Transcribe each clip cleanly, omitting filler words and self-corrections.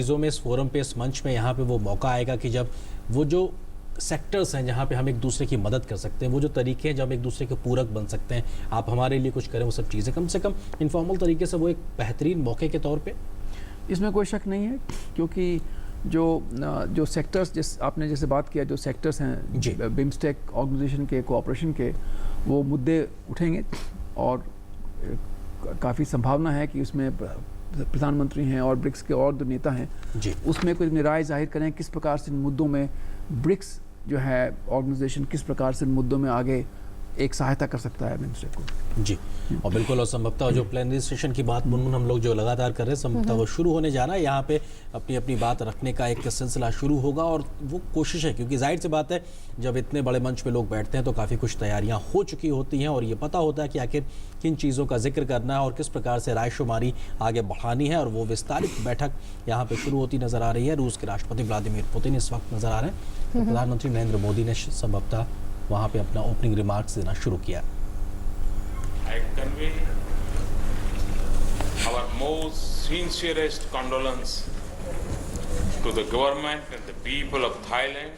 चीज़ों में, इस फोरम पे, इस मंच में, यहाँ पे वो मौका आएगा कि जब वो जो सेक्टर्स हैं जहाँ पे हम एक दूसरे की मदद कर सकते हैं, वो जो तरीके हैं जब हम एक दूसरे के पूरक बन सकते हैं, आप हमारे लिए कुछ करें, वो सब चीज़ें कम से कम इनफॉर्मल तरीके से वो एक बेहतरीन मौके के तौर पे। इसमें कोई शक नहीं है, क्योंकि जो सेक्टर्स आपने जैसे बात किया, जो सेक्टर्स हैं बिम्स्टेक ऑर्गेनाइजेशन के, कोऑपरेशन के, वो मुद्दे उठेंगे और काफ़ी संभावना है कि उसमें प्रधानमंत्री हैं और ब्रिक्स के और जो नेता हैं उसमें कुछ राय जाहिर करें किस प्रकार से इन मुद्दों में ब्रिक्स जो है ऑर्गेनाइजेशन किस प्रकार से इन मुद्दों में आगे एक सहायता कर सकता है मिनिस्टर को। जी, और बिल्कुल, और संभवतः जो प्लेनरी सेशन की बात मुनमुन हम लोग जो लगातार कर रहे हैं, संभवतः वो शुरू होने जाना है। यहाँ पे अपनी अपनी बात रखने का एक सिलसिला शुरू होगा और वो कोशिश है, क्योंकि जाहिर सी बात है जब इतने बड़े मंच पे लोग बैठते हैं तो काफ़ी कुछ तैयारियाँ हो चुकी होती हैं और ये पता होता है कि आखिर किन चीज़ों का जिक्र करना है और किस प्रकार से रायशुमारी आगे बढ़ानी है। और वो विस्तारित बैठक यहाँ पे शुरू होती नजर आ रही है। रूस के राष्ट्रपति व्लादिमीर पुतिन इस वक्त नजर आ रहे हैं, तो प्रधानमंत्री नरेंद्र मोदी ने संभवतः वहाँ पे अपना ओपनिंग रिमार्क्स देना शुरू किया। I convey our most sincerest condolence to the government and the people of Thailand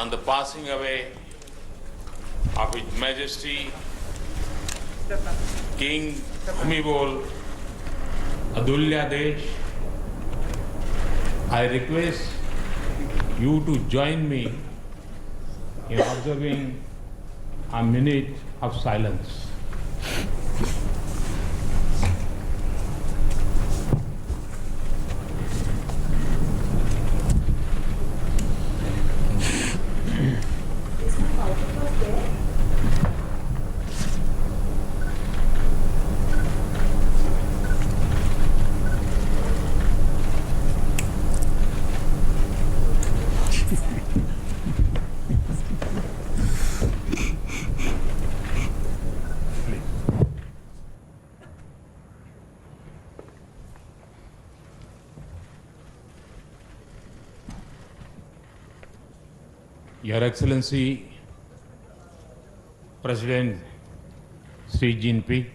on the passing away of His Majesty King Bhumibol Adulyadej. I request you to join me in observing a minute of silence. Your Excellency, President Xi Jinping,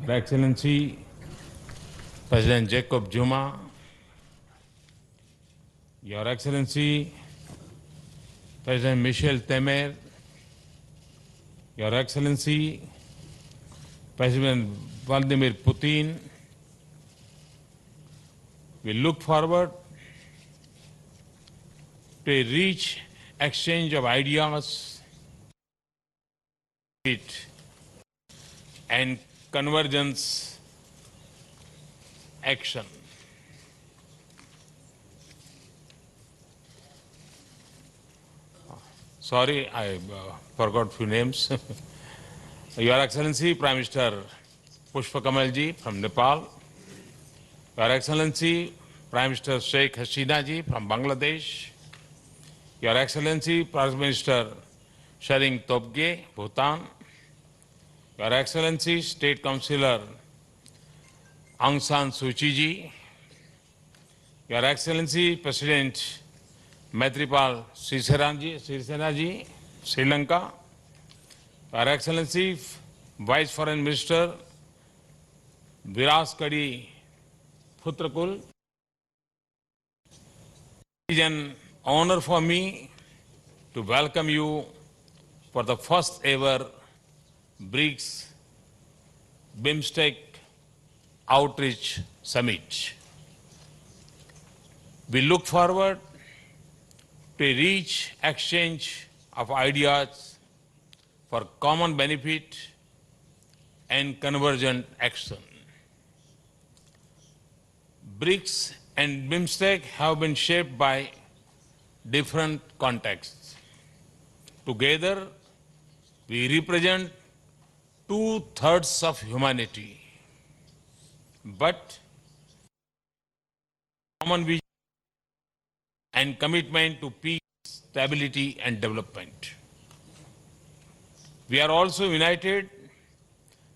Your Excellency, President Jacob Zuma, Your Excellency, President Michel Temer, Your Excellency, President Vladimir Putin, we look forward to a rich exchange of ideas and convergence action. Sorry, I forgot few names. Your Excellency, Prime Minister Pushpa Kamal ji from Nepal, Your Excellency, Prime Minister Sheikh Hasina ji from Bangladesh, Your Excellency, Prime Minister Shering Tobge, Bhutan, Your Excellency, State Councillor Aung San Suu Kyi ji, Your Excellency, President Maithripal Sirisena ji, Sri Lanka, Your Excellency, Vice Foreign Minister Viras Kadi Putrakul. It is an honor for me to welcome you for the first ever BRICS BIMSTEC Outreach Summit. We look forward to a rich exchange of ideas for common benefit and convergent action. BRICS and BIMSTEC have been shaped by different contexts. Together, we represent 2/3 of humanity, but common vision and commitment to peace, stability, and development. We are also united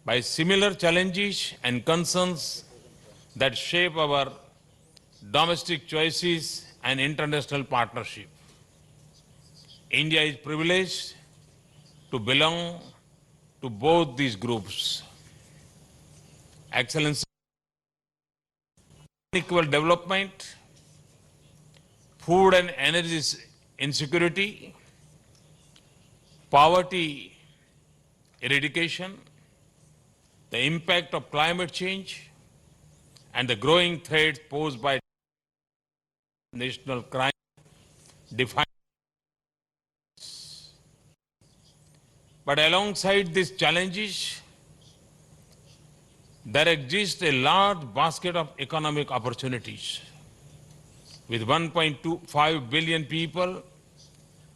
by similar challenges and concerns that shape our domestic choices and international partnership. India is privileged to belong to both these groups. Excellency, equal development, food and energy insecurity, poverty eradication, the impact of climate change, and the growing threats posed by national crime define. But alongside these challenges, there exists a large basket of economic opportunities. With 1.25 billion people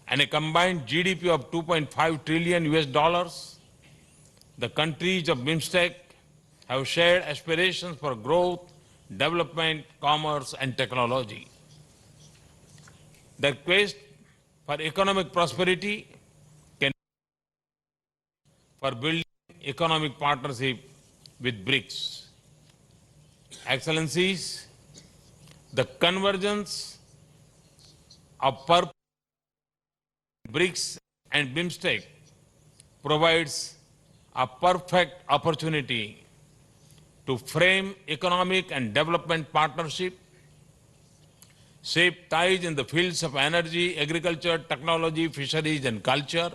and a combined GDP of 2.5 trillion US dollars, the countries of BIMSTEC have shared aspirations for growth, development, commerce, and technology. Their quest for economic prosperity can for building economic partnership with BRICS. Excellencies, the convergence of BRICS and BIMSTEC provides a perfect opportunity to frame economic and development partnership, shape ties in the fields of energy, agriculture, technology, fisheries, and culture,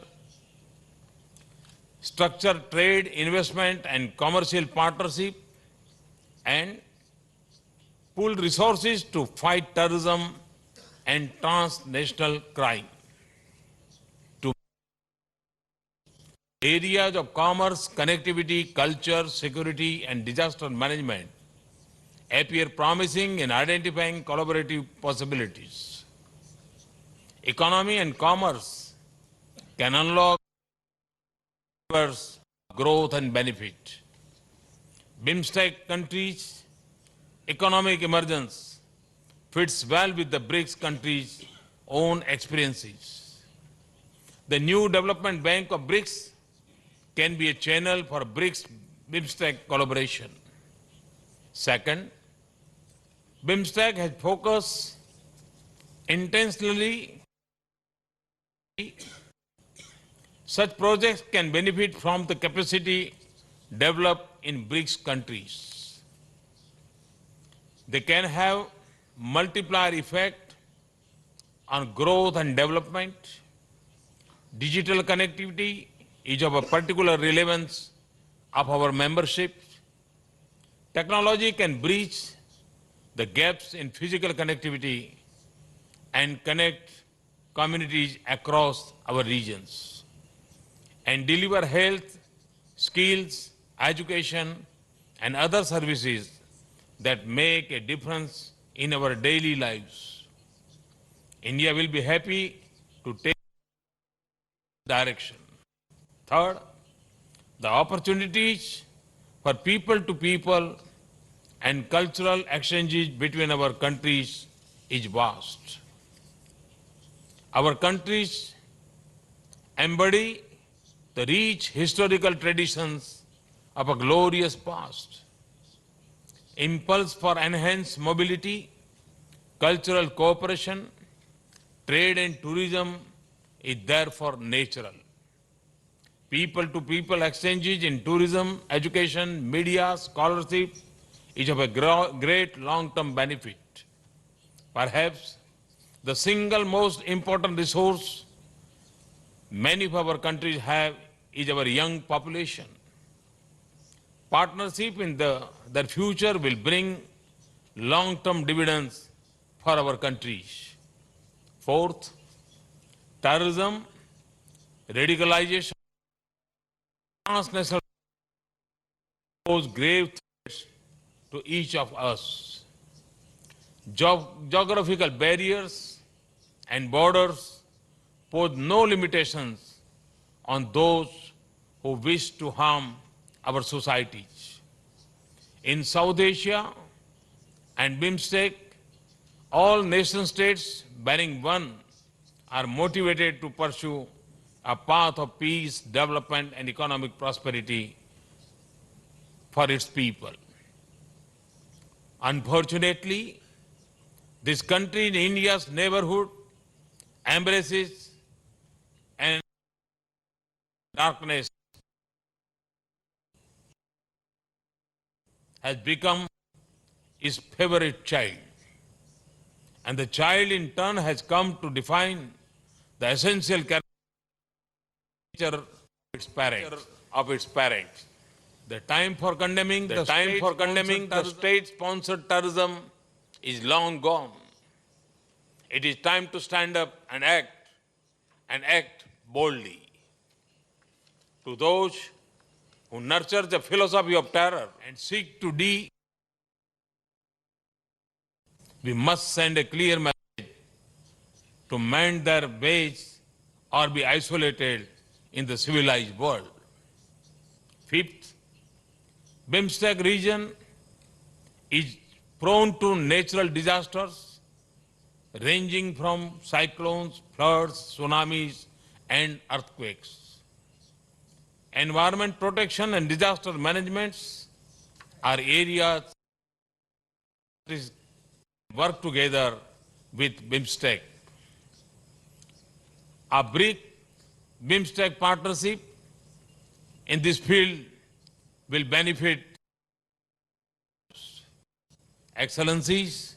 structure trade, investment, and commercial partnership, and pool resources to fight terrorism and transnational crime. To areas of commerce, connectivity, culture, security, and disaster management appear promising in identifying collaborative possibilities. Economy and commerce can unlock growth and benefit. BIMSTEC countries' economic emergence fits well with the BRICS countries' own experiences. The new development bank of BRICS can be a channel for BRICS-BIMSTEC collaboration. Second, BIMSTEC has focused intentionally. Such projects can benefit from the capacity developed in BRICS countries. They can have multiplier effect on growth and development. Digital connectivity is of a particular relevance of our membership. Technology can bridge the gaps in physical connectivity and connect communities across our regions and deliver health, skills, education, and other services that make a difference in our daily lives. India will be happy to take direction. Third, the opportunities for people to people and cultural exchanges between our countries is vast. Our countries embody the rich historical traditions of a glorious past. Impulse for enhanced mobility, cultural cooperation, trade and tourism is therefore natural. People-to-people exchanges in tourism, education, media, scholarship is of a great long-term benefit. Perhaps the single most important resource many of our countries have is our young population. Partnership in their future will bring long-term dividends for our countries. Fourth, terrorism, radicalization, transnational pose grave threats to each of us. Geographical barriers and borders pose no limitations on those who wish to harm our societies. In South Asia and BIMSTEC, all nation states barring one are motivated to pursue a path of peace, development, and economic prosperity for its people. Unfortunately, this country in India's neighborhood embraces and darkness has become its favorite child. And the child in turn has come to define the essential character of its parents. The time for condemning the state-sponsored terrorism is long gone. It is time to stand up and act boldly. To those who nurture the philosophy of terror and seek to we must send a clear message to mend their ways or be isolated in the civilized world. Fifth, BIMSTEC region is prone to natural disasters ranging from cyclones, floods, tsunamis, and earthquakes. Environment protection and disaster management are areas that work together with BIMSTEC. A BIMSTEC partnership in this field will benefit excellencies.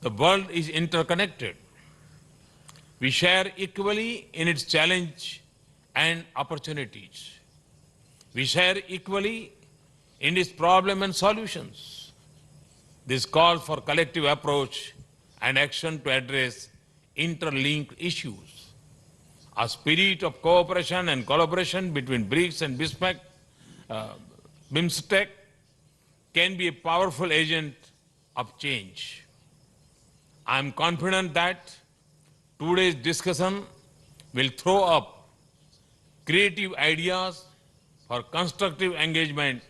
The world is interconnected. We share equally in its challenge and opportunities. We share equally in its problem and solutions. This calls for collective approach and action to address interlinked issues. A spirit of cooperation and collaboration between BRICS and BIMSTEC can be a powerful agent of change. I am confident that today's discussion will throw up creative ideas for constructive engagement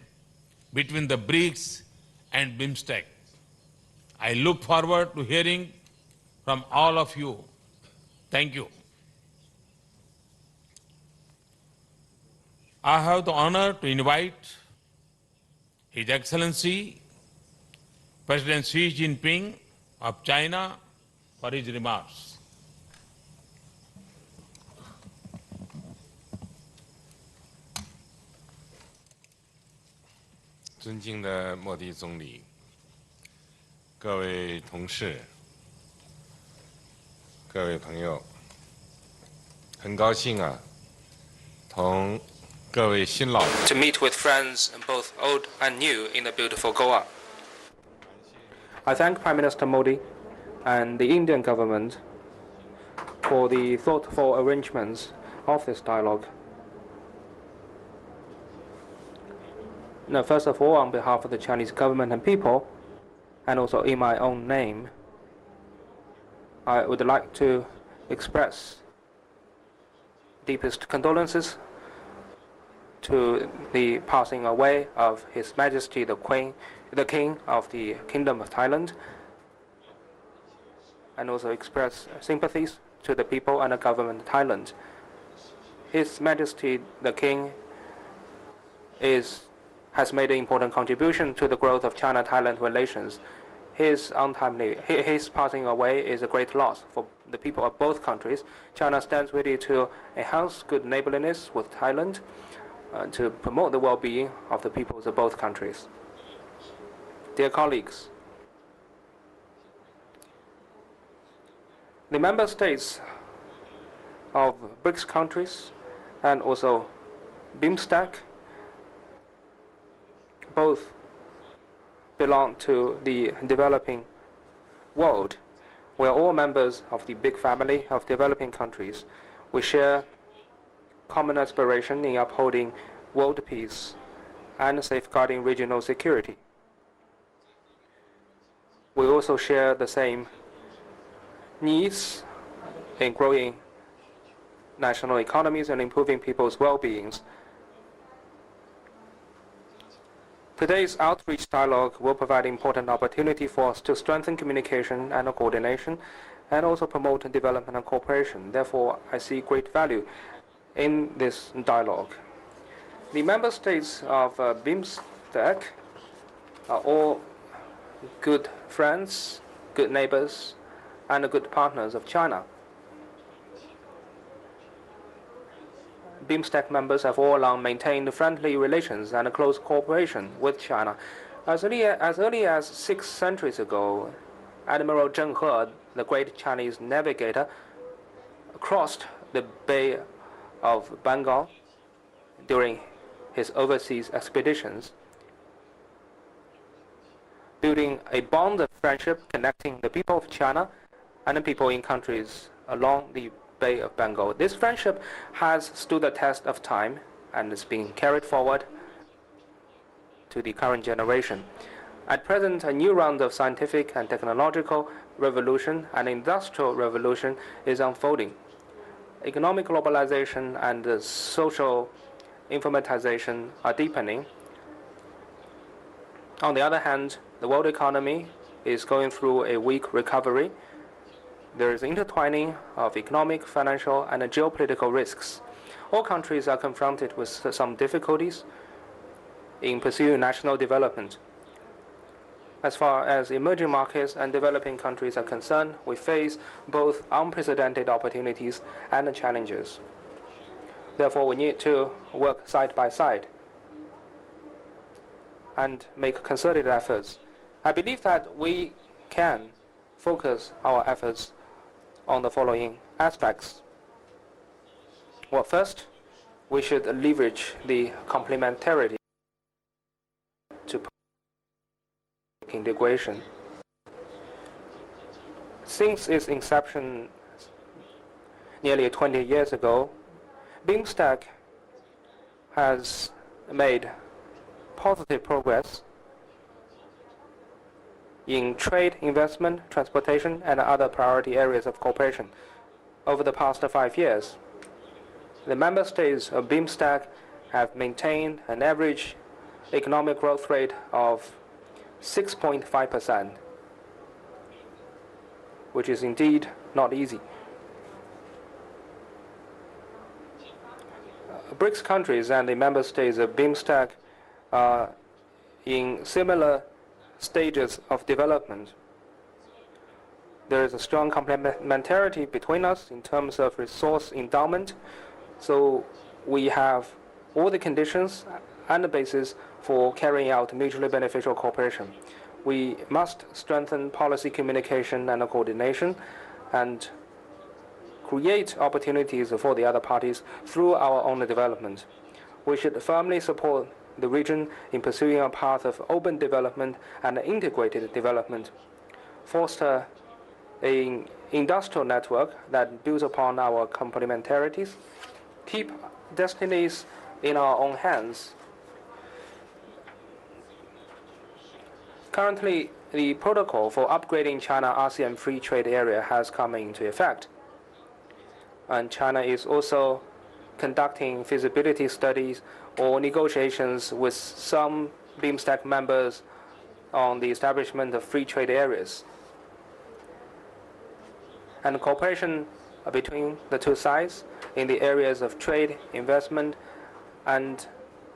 between the BRICS and BIMSTEC. I look forward to hearing from all of you. Thank you. I have the honor to invite His Excellency President Xi Jinping of China for his remarks. 尊敬的莫迪总理，各位同事，各位朋友，很高兴同各位新老 to meet with friends both old and new in the beautiful Goa. I thank Prime Minister Modi and the Indian government for the thoughtful arrangements of this dialogue. Now, first of all, on behalf of the Chinese government and people, and also in my own name, I would like to express deepest condolences to the passing away of His Majesty the King of the Kingdom of Thailand, and also express sympathies to the people and the government of Thailand. His Majesty the King has made an important contribution to the growth of China-Thailand relations. His passing away is a great loss for the people of both countries. China stands ready to enhance good neighborliness with Thailand, to promote the well-being of the peoples of both countries. Dear colleagues, the member states of BRICS countries and also BIMSTEC both belong to the developing world. We are all members of the big family of developing countries. We share common aspiration in upholding world peace and safeguarding regional security. We also share the same needs in growing national economies and improving people's well-beings. Today's outreach dialogue will provide important opportunity for us to strengthen communication and coordination, and also promote development and cooperation. Therefore, I see great value in this dialogue. The member states of BIMSTEC are all good friends, good neighbors, and good partners of China. BIMSTEC members have all along maintained friendly relations and close cooperation with China. As early as 6 centuries ago, Admiral Zheng He, the great Chinese navigator, crossed the Bay of Bengal during his overseas expeditions, building a bond of friendship connecting the people of China and the people in countries along the Bay of Bengal. This friendship has stood the test of time and is being carried forward to the current generation. At present, a new round of scientific and technological revolution and industrial revolution is unfolding. Economic globalization and social informatization are deepening. On the other hand, the world economy is going through a weak recovery. There is intertwining of economic, financial, and geopolitical risks. All countries are confronted with some difficulties in pursuing national development. As far as emerging markets and developing countries are concerned, we face both unprecedented opportunities and challenges. Therefore, we need to work side by side and make concerted efforts. I believe that we can focus our efforts on the following aspects. Well, first, we should leverage the complementarity to integration. Since its inception nearly 20 years ago, BIMSTEC has made positive progress in trade, investment, transportation, and other priority areas of cooperation. Over the past 5 years, the member states of BIMSTEC have maintained an average economic growth rate of 6.5%, which is indeed not easy. BRICS countries and the member states of BIMSTEC are in similar stages of development. There is a strong complementarity between us in terms of resource endowment, so we have all the conditions and the basis for carrying out mutually beneficial cooperation. We must strengthen policy communication and coordination and create opportunities for the other parties through our own development. We should firmly support the region in pursuing a path of open development and integrated development, foster an industrial network that builds upon our complementarities, keep destinies in our own hands. Currently, the protocol for upgrading China-ASEAN Free Trade Area has come into effect, and China is also conducting feasibility studies or negotiations with some BIMSTEC members on the establishment of free trade areas. And cooperation between the two sides in the areas of trade, investment, and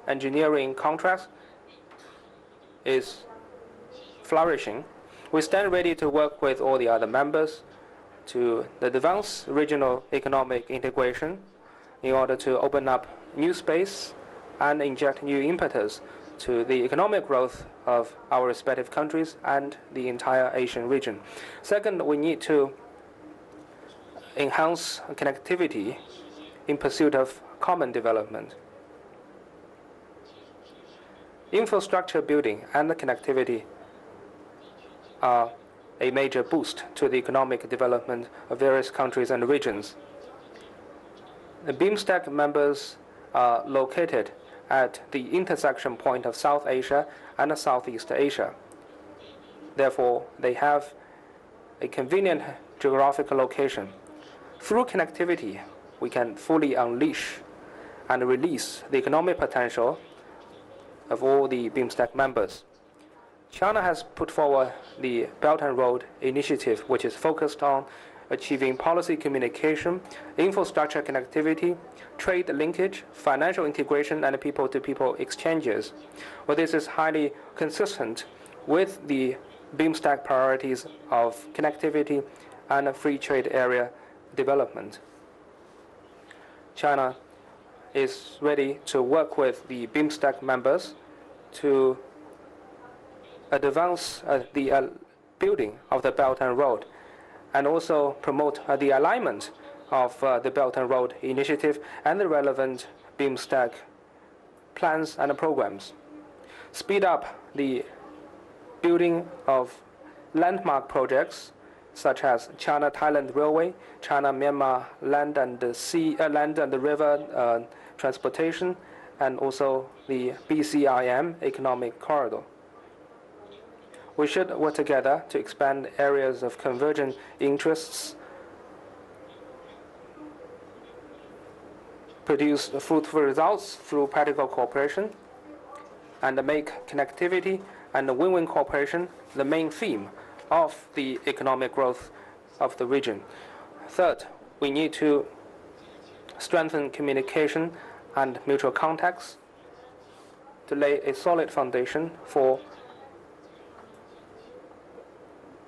engineering contracts is flourishing. We stand ready to work with all the other members to advance regional economic integration in order to open up new space and inject new impetus to the economic growth of our respective countries and the entire Asian region. Second, we need to enhance connectivity in pursuit of common development. Infrastructure building and connectivity are a major boost to the economic development of various countries and regions. The BIMSTEC members are located at the intersection point of South Asia and Southeast Asia. Therefore, they have a convenient geographical location. Through connectivity, we can fully unleash and release the economic potential of all the BIMSTEC members. China has put forward the Belt and Road Initiative, which is focused on achieving policy communication, infrastructure connectivity, trade linkage, financial integration, and people-to-people exchanges. Well, this is highly consistent with the BIMSTEC priorities of connectivity and free trade area development. China is ready to work with the BIMSTEC members to advance the building of the Belt and Road, and also promote the alignment of the Belt and Road Initiative and the relevant BIMSTEC plans and programs. Speed up the building of landmark projects such as China-Thailand Railway, China-Myanmar land and river transportation, and also the BCIM economic corridor. We should work together to expand areas of convergent interests, produce fruitful results through practical cooperation, and make connectivity and win-win cooperation the main theme of the economic growth of the region. Third, we need to strengthen communication and mutual contacts to lay a solid foundation for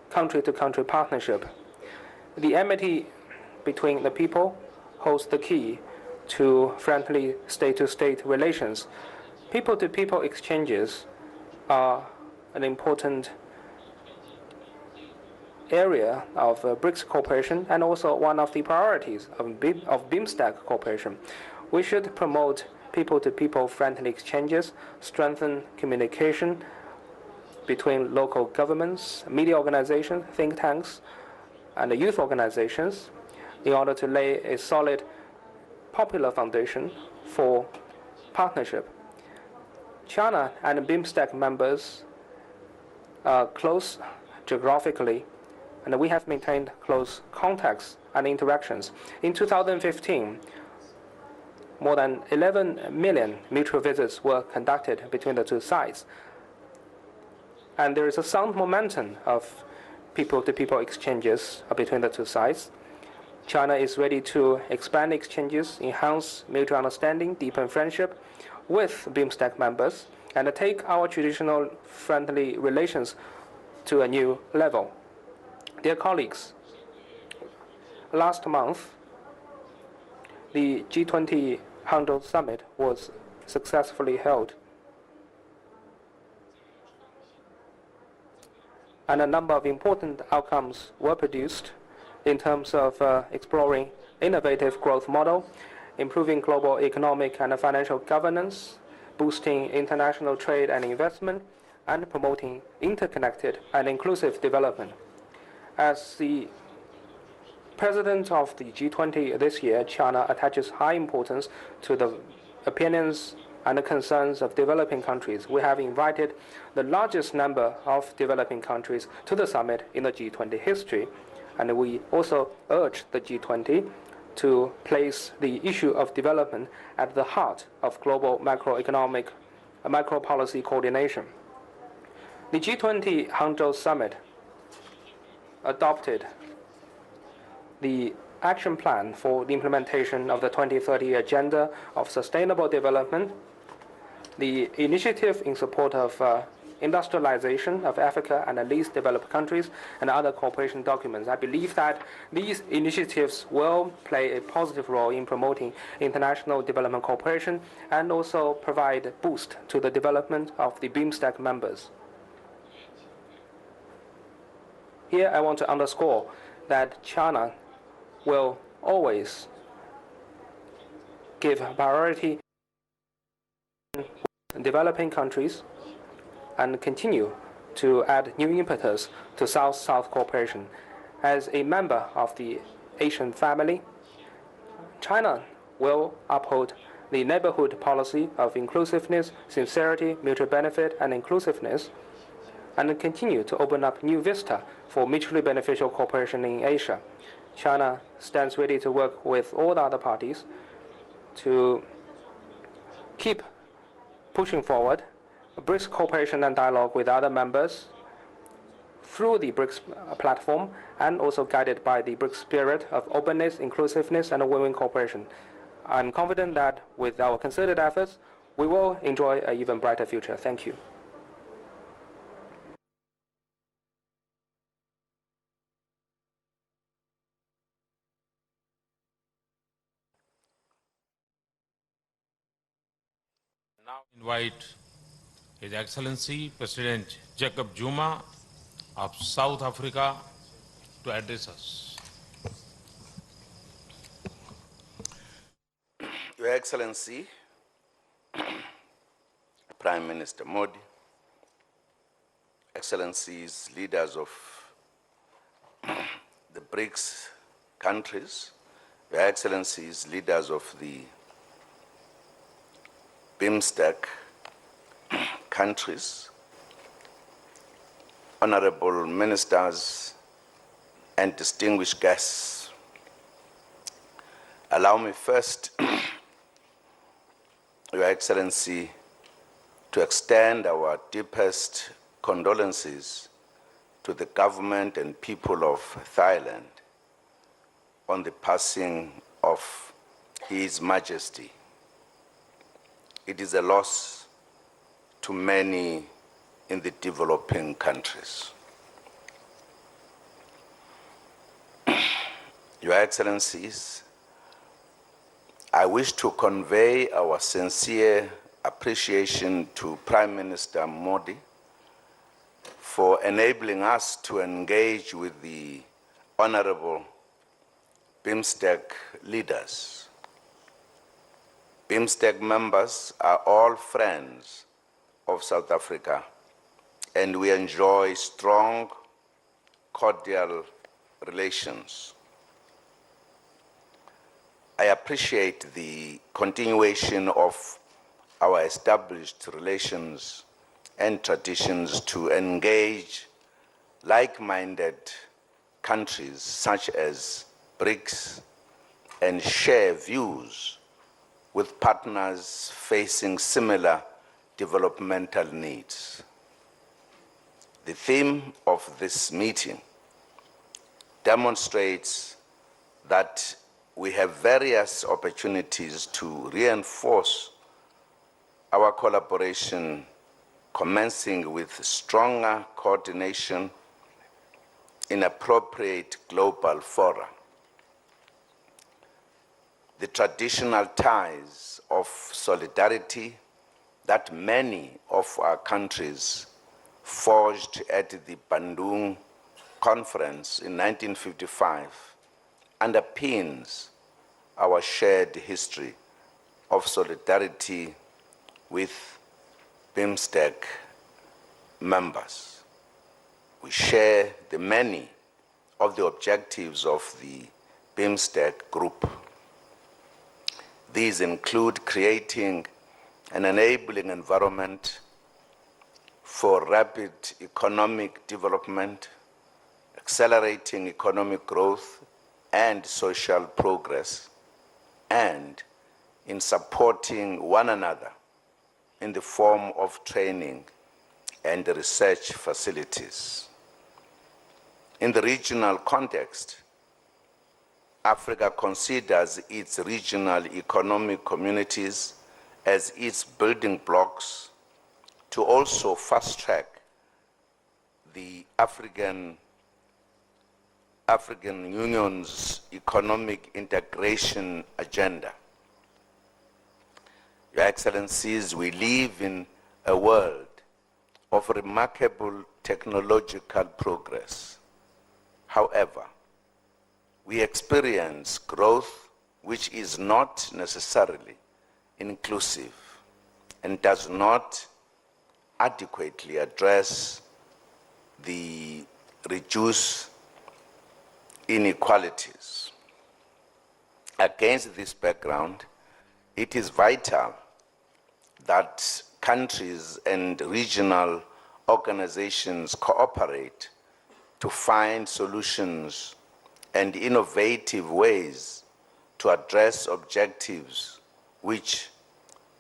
country-to-country partnership. The amity between the people holds the key to friendly state-to-state relations. People-to-people exchanges are an important area of BRICS cooperation and also one of the priorities of BIMSTEC cooperation. We should promote people-to-people friendly exchanges, strengthen communication between local governments, media organizations, think tanks, and youth organizations in order to lay a solid popular foundation for partnership. China and BIMSTEC members are close geographically, and we have maintained close contacts and interactions. In 2015, more than 11 million mutual visits were conducted between the two sides. And there is a sound momentum of people-to-people exchanges between the two sides. China is ready to expand exchanges, enhance mutual understanding, deepen friendship with BIMSTEC members, and take our traditional friendly relations to a new level. Dear colleagues, last month, the G20 Hangzhou Summit was successfully held, and a number of important outcomes were produced in terms of exploring innovative growth model, improving global economic and financial governance, boosting international trade and investment, and promoting interconnected and inclusive development. As the president of the G20 this year, China attaches high importance to the opinions and the concerns of developing countries. We have invited the largest number of developing countries to the summit in the G20 history, and we also urge the G20 to place the issue of development at the heart of global macroeconomic macro-policy coordination. The G20 Hangzhou Summit adopted the action plan for the implementation of the 2030 Agenda of Sustainable Development, the initiative in support of industrialization of Africa and the least developed countries, and other cooperation documents. I believe that these initiatives will play a positive role in promoting international development cooperation and also provide a boost to the development of the BIMSTEC members. Here I want to underscore that China will always give priority to developing countries and continue to add new impetus to South-South cooperation. As a member of the Asian family, China will uphold the neighborhood policy of inclusiveness, sincerity, mutual benefit, and inclusiveness, and continue to open up new vista for mutually beneficial cooperation in Asia. China stands ready to work with all the other parties to keep pushing forward BRICS cooperation and dialogue with other members through the BRICS platform, and also guided by the BRICS spirit of openness, inclusiveness, and win-win cooperation. I'm confident that with our concerted efforts, we will enjoy an even brighter future. Thank you. Now invite His Excellency President Jacob Zuma of South Africa to address us. Your Excellency, Prime Minister Modi, Excellencies, leaders of the BRICS countries, Your Excellencies, leaders of the BIMSTEC countries, honorable ministers, and distinguished guests. Allow me first, Your Excellency, to extend our deepest condolences to the government and people of Thailand on the passing of His Majesty. It is a loss to many in the developing countries. Your Excellencies, I wish to convey our sincere appreciation to Prime Minister Modi for enabling us to engage with the honorable BIMSTEC leaders. BIMSTEC members are all friends of South Africa, and we enjoy strong, cordial relations. I appreciate the continuation of our established relations and traditions to engage like-minded countries such as BRICS and share views with partners facing similar developmental needs. The theme of this meeting demonstrates that we have various opportunities to reinforce our collaboration, commencing with stronger coordination in appropriate global fora. The traditional ties of solidarity that many of our countries forged at the Bandung Conference in 1955 underpins our shared history of solidarity with BIMSTEC members. We share the many of the objectives of the BIMSTEC group. These include creating an enabling environment for rapid economic development, accelerating economic growth and social progress, and in supporting one another in the form of training and research facilities. In the regional context, Africa considers its regional economic communities as its building blocks to also fast-track the African Union's economic integration agenda. Your Excellencies, we live in a world of remarkable technological progress. However, we experience growth which is not necessarily inclusive and does not adequately address the reduced inequalities. Against this background, it is vital that countries and regional organizations cooperate to find solutions and innovative ways to address objectives which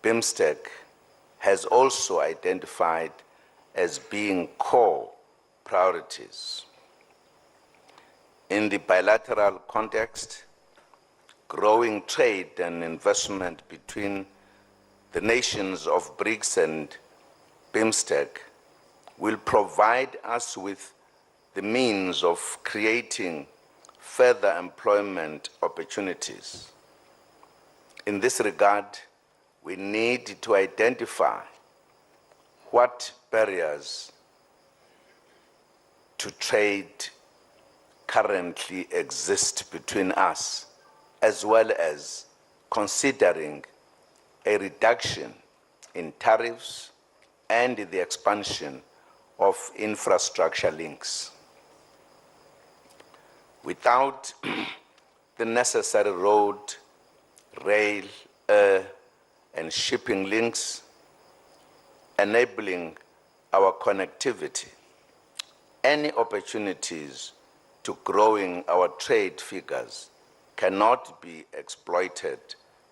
BIMSTEC has also identified as being core priorities. In the bilateral context, growing trade and investment between the nations of BRICS and BIMSTEC will provide us with the means of creating further employment opportunities. In this regard, we need to identify what barriers to trade currently exist between us, as well as considering a reduction in tariffs and the expansion of infrastructure links. Without the necessary road, rail, air, and shipping links enabling our connectivity, any opportunities to growing our trade figures cannot be exploited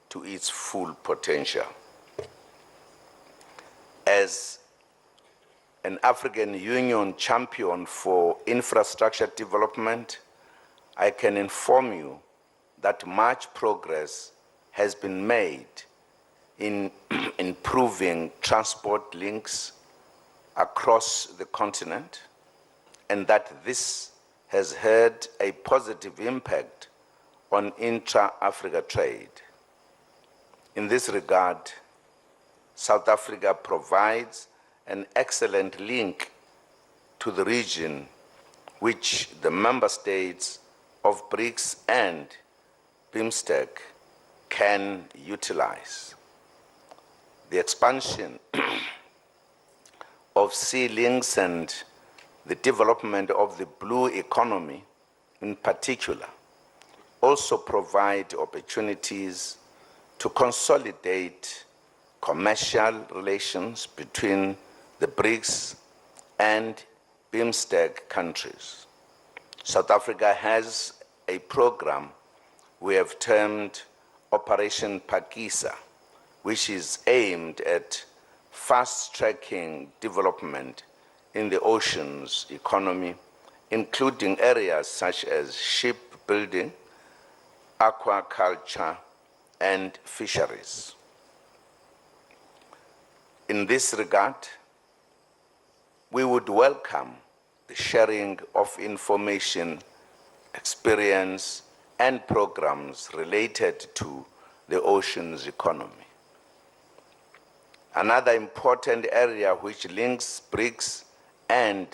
to its full potential. As an African Union champion for infrastructure development, I can inform you that much progress has been made in improving transport links across the continent, and that this has had a positive impact on intra-Africa trade. In this regard, South Africa provides an excellent link to the region which the member states of BRICS and BIMSTEC can utilize. The expansion of sea links and the development of the blue economy in particular also provide opportunities to consolidate commercial relations between the BRICS and BIMSTEC countries. South Africa has a program we have termed Operation Phakisa, which is aimed at fast-tracking development in the oceans economy, including areas such as shipbuilding, aquaculture, and fisheries. In this regard, we would welcome the sharing of information, experience, and programs related to the oceans economy. Another important area which links BRICS and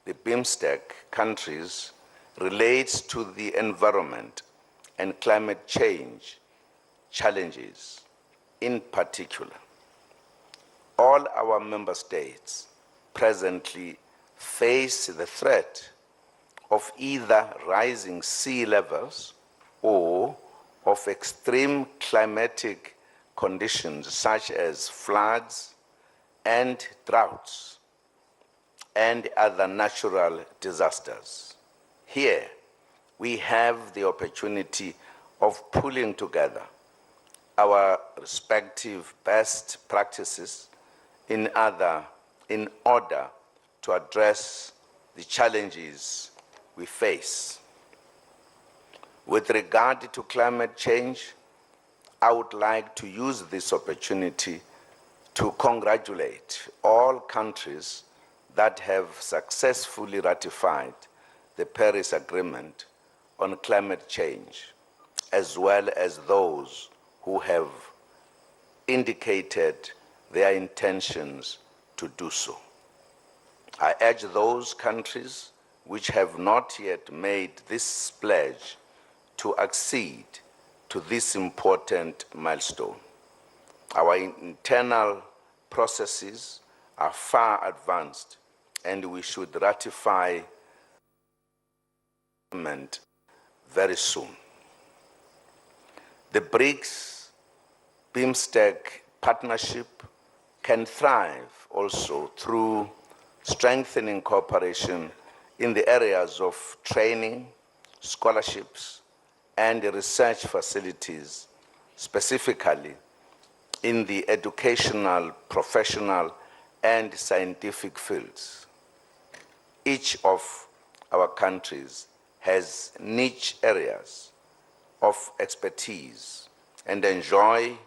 the BIMSTEC countries relates to the environment and climate change challenges. In particular, all our member states presently face the threat of either rising sea levels or of extreme climatic conditions such as floods and droughts and other natural disasters. Here, we have the opportunity of pulling together our respective best practices in order to address the challenges we face. With regard to climate change, I would like to use this opportunity to congratulate all countries that have successfully ratified the Paris Agreement on climate change, as well as those who have indicated their intentions to do so. I urge those countries which have not yet made this pledge to accede to this important milestone. Our internal processes are far advanced, and we should ratify the agreement very soon. The BRICS BIMSTEC partnership can thrive also through strengthening cooperation in the areas of training, scholarships, and research facilities, specifically in the educational, professional, and scientific fields. Each of our countries has niche areas of expertise and enjoy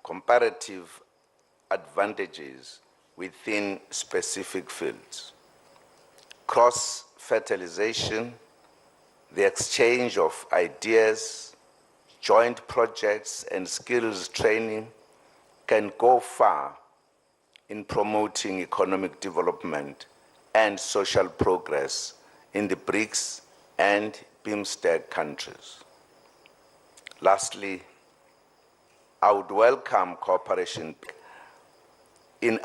comparative advantages within specific fields. Cross-fertilization, the exchange of ideas, joint projects, and skills training can go far in promoting economic development and social progress in the BRICS and BIMSTEC countries. Lastly, I would welcome cooperation in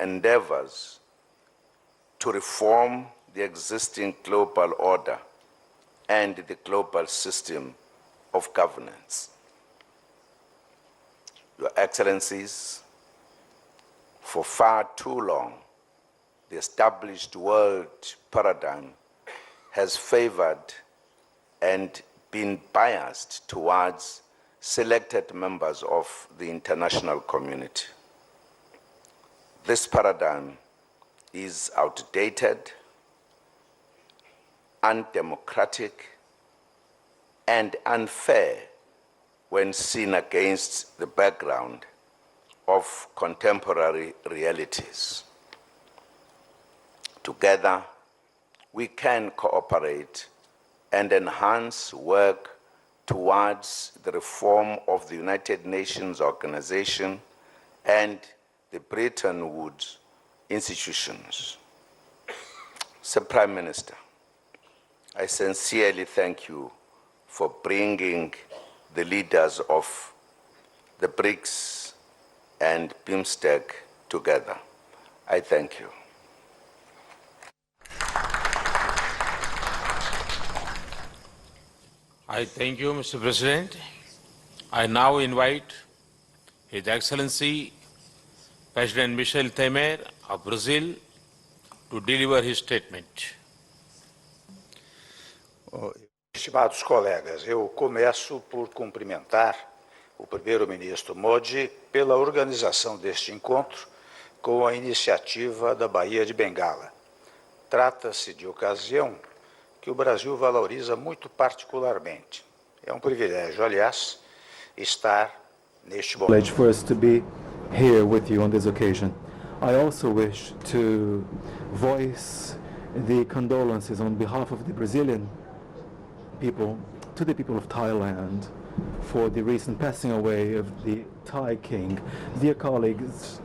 endeavors to reform the existing global order and the global system of governance. Your Excellencies, for far too long, the established world paradigm has favored and been biased towards selected members of the international community. This paradigm is outdated, undemocratic, and unfair when seen against the background of contemporary realities. Together, we can cooperate and enhance work towards the reform of the United Nations Organization and the Bretton Woods institutions. Sir Prime Minister, I sincerely thank you for bringing the leaders of the BRICS and BIMSTEC together. I thank you. I thank you, Mr. President. I now invite His Excellency President Michel Temer of Brazil to deliver his statement. Estimados colegas, eu começo por cumprimentar o primeiro-ministro Modi pela organização deste encontro com a iniciativa da Baía de Bengala. Trata-se de ocasião que o Brasil valoriza muito particularmente. É um privilégio, aliás, estar neste momento. For us to be here with you on this occasion. I also wish to voice the condolences on behalf of the Brazilian people to the people of Thailand for the recent passing away of the Thai king. Dear colleagues,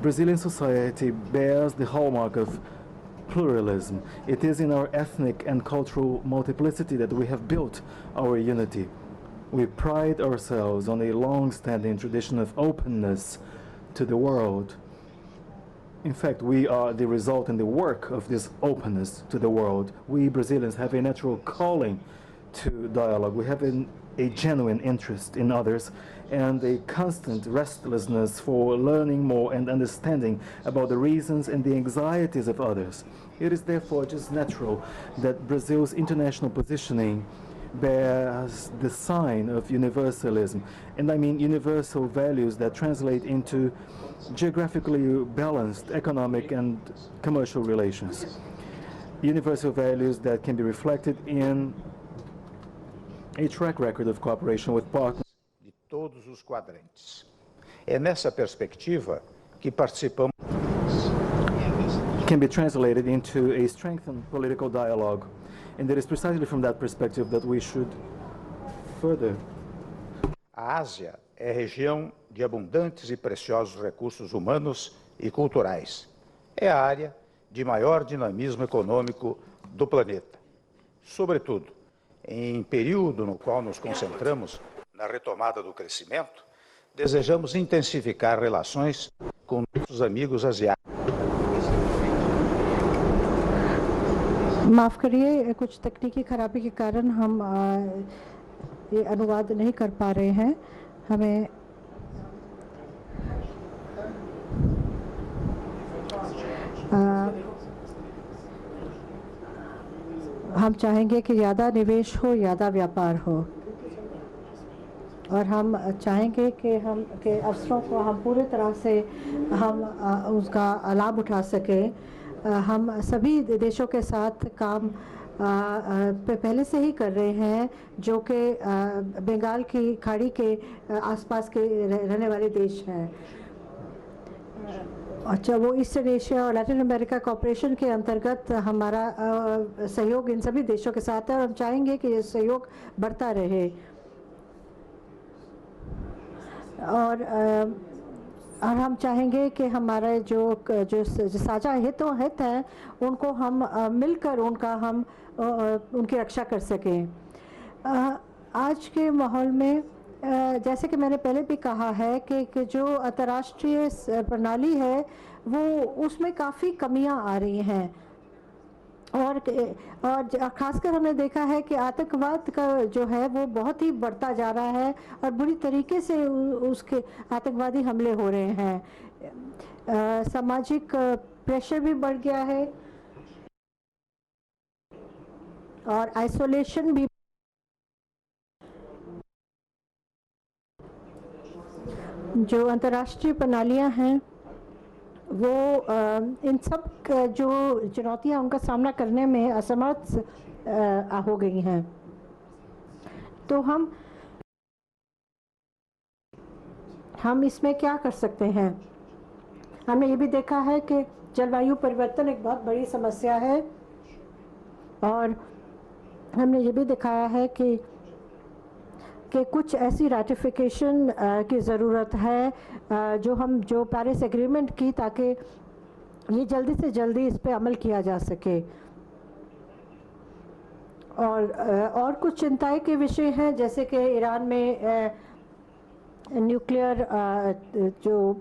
Brazilian society bears the hallmark of pluralism. It is in our ethnic and cultural multiplicity that we have built our unity. We pride ourselves on a long-standing tradition of openness to the world. In fact, we are the result and the work of this openness to the world. We Brazilians have a natural calling to dialogue. We have a genuine interest in others and a constant restlessness for learning more and understanding about the reasons and the anxieties of others. It is therefore just natural that Brazil's international positioning bears the sign of universalism, and I mean universal values that translate into geographically balanced economic and commercial relations. Universal values that can be reflected in a track record of cooperation with partners De todos os quadrantes. É nessa perspectiva que participamos. Can be translated into a strengthened political dialogue. And it is precisely from that perspective that we should further. A Ásia é região de abundantes e preciosos recursos humanos e culturais. É a área de maior dinamismo econômico do planeta. Sobretudo, em período no qual nos concentramos na retomada do crescimento, desejamos intensificar relações com nossos amigos asiáticos. माफ़ करिए, कुछ तकनीकी खराबी के कारण हम ये अनुवाद नहीं कर पा रहे हैं. हमें हम चाहेंगे कि ज़्यादा निवेश हो, ज़्यादा व्यापार हो, और हम चाहेंगे कि हम के अवसरों को हम पूरी तरह से हम उसका लाभ उठा सकें. हम सभी देशों के साथ काम पहले से ही कर रहे हैं जो कि बंगाल की खाड़ी के आसपास के रहने वाले देश हैं. अच्छा, वो ईस्टर्न एशिया और लैटिन अमेरिका कॉपरेशन के अंतर्गत हमारा सहयोग इन सभी देशों के साथ है और हम चाहेंगे कि ये सहयोग बढ़ता रहे. और और हम चाहेंगे कि हमारे जो साझा हित हैं उनको हम मिलकर उनकी रक्षा कर सकें। आज के माहौल में जैसे कि मैंने पहले भी कहा है कि जो अंतर्राष्ट्रीय प्रणाली है वो उसमें काफ़ी कमियां आ रही हैं और ख़ासकर हमने देखा है कि आतंकवाद का जो है वो बहुत ही बढ़ता जा रहा है और बुरी तरीके से उसके आतंकवादी हमले हो रहे हैं। सामाजिक प्रेशर भी बढ़ गया है और आइसोलेशन भी। जो अंतर्राष्ट्रीय प्रणालियां हैं वो इन सब जो चुनौतियां उनका सामना करने में असमर्थ हो गई हैं। तो हम इसमें क्या कर सकते हैं? हमने ये भी देखा है कि जलवायु परिवर्तन एक बहुत बड़ी समस्या है और हमने ये भी दिखाया है कि कुछ ऐसी रैटिफिकेशन की ज़रूरत है जो पेरिस एग्रीमेंट की, ताकि ये जल्दी से जल्दी इस पे अमल किया जा सके। और कुछ चिंताएं के विषय हैं जैसे कि ईरान में न्यूक्लियर जो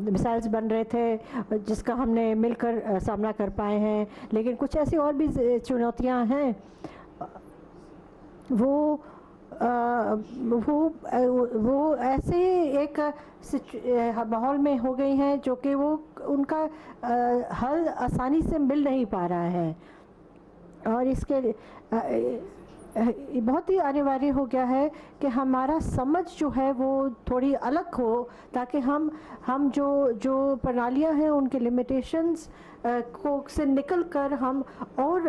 मिसाइल्स बन रहे थे जिसका हमने मिलकर सामना कर पाए हैं, लेकिन कुछ ऐसी और भी चुनौतियां हैं वो ऐसे एक माहौल में हो गई हैं जो कि वो उनका हल आसानी से मिल नहीं पा रहा है और इसके बहुत ही अनिवार्य हो गया है कि हमारा समझ जो है वो थोड़ी अलग हो, ताकि हम जो प्रणालियां हैं उनके लिमिटेशंस को से निकल कर हम और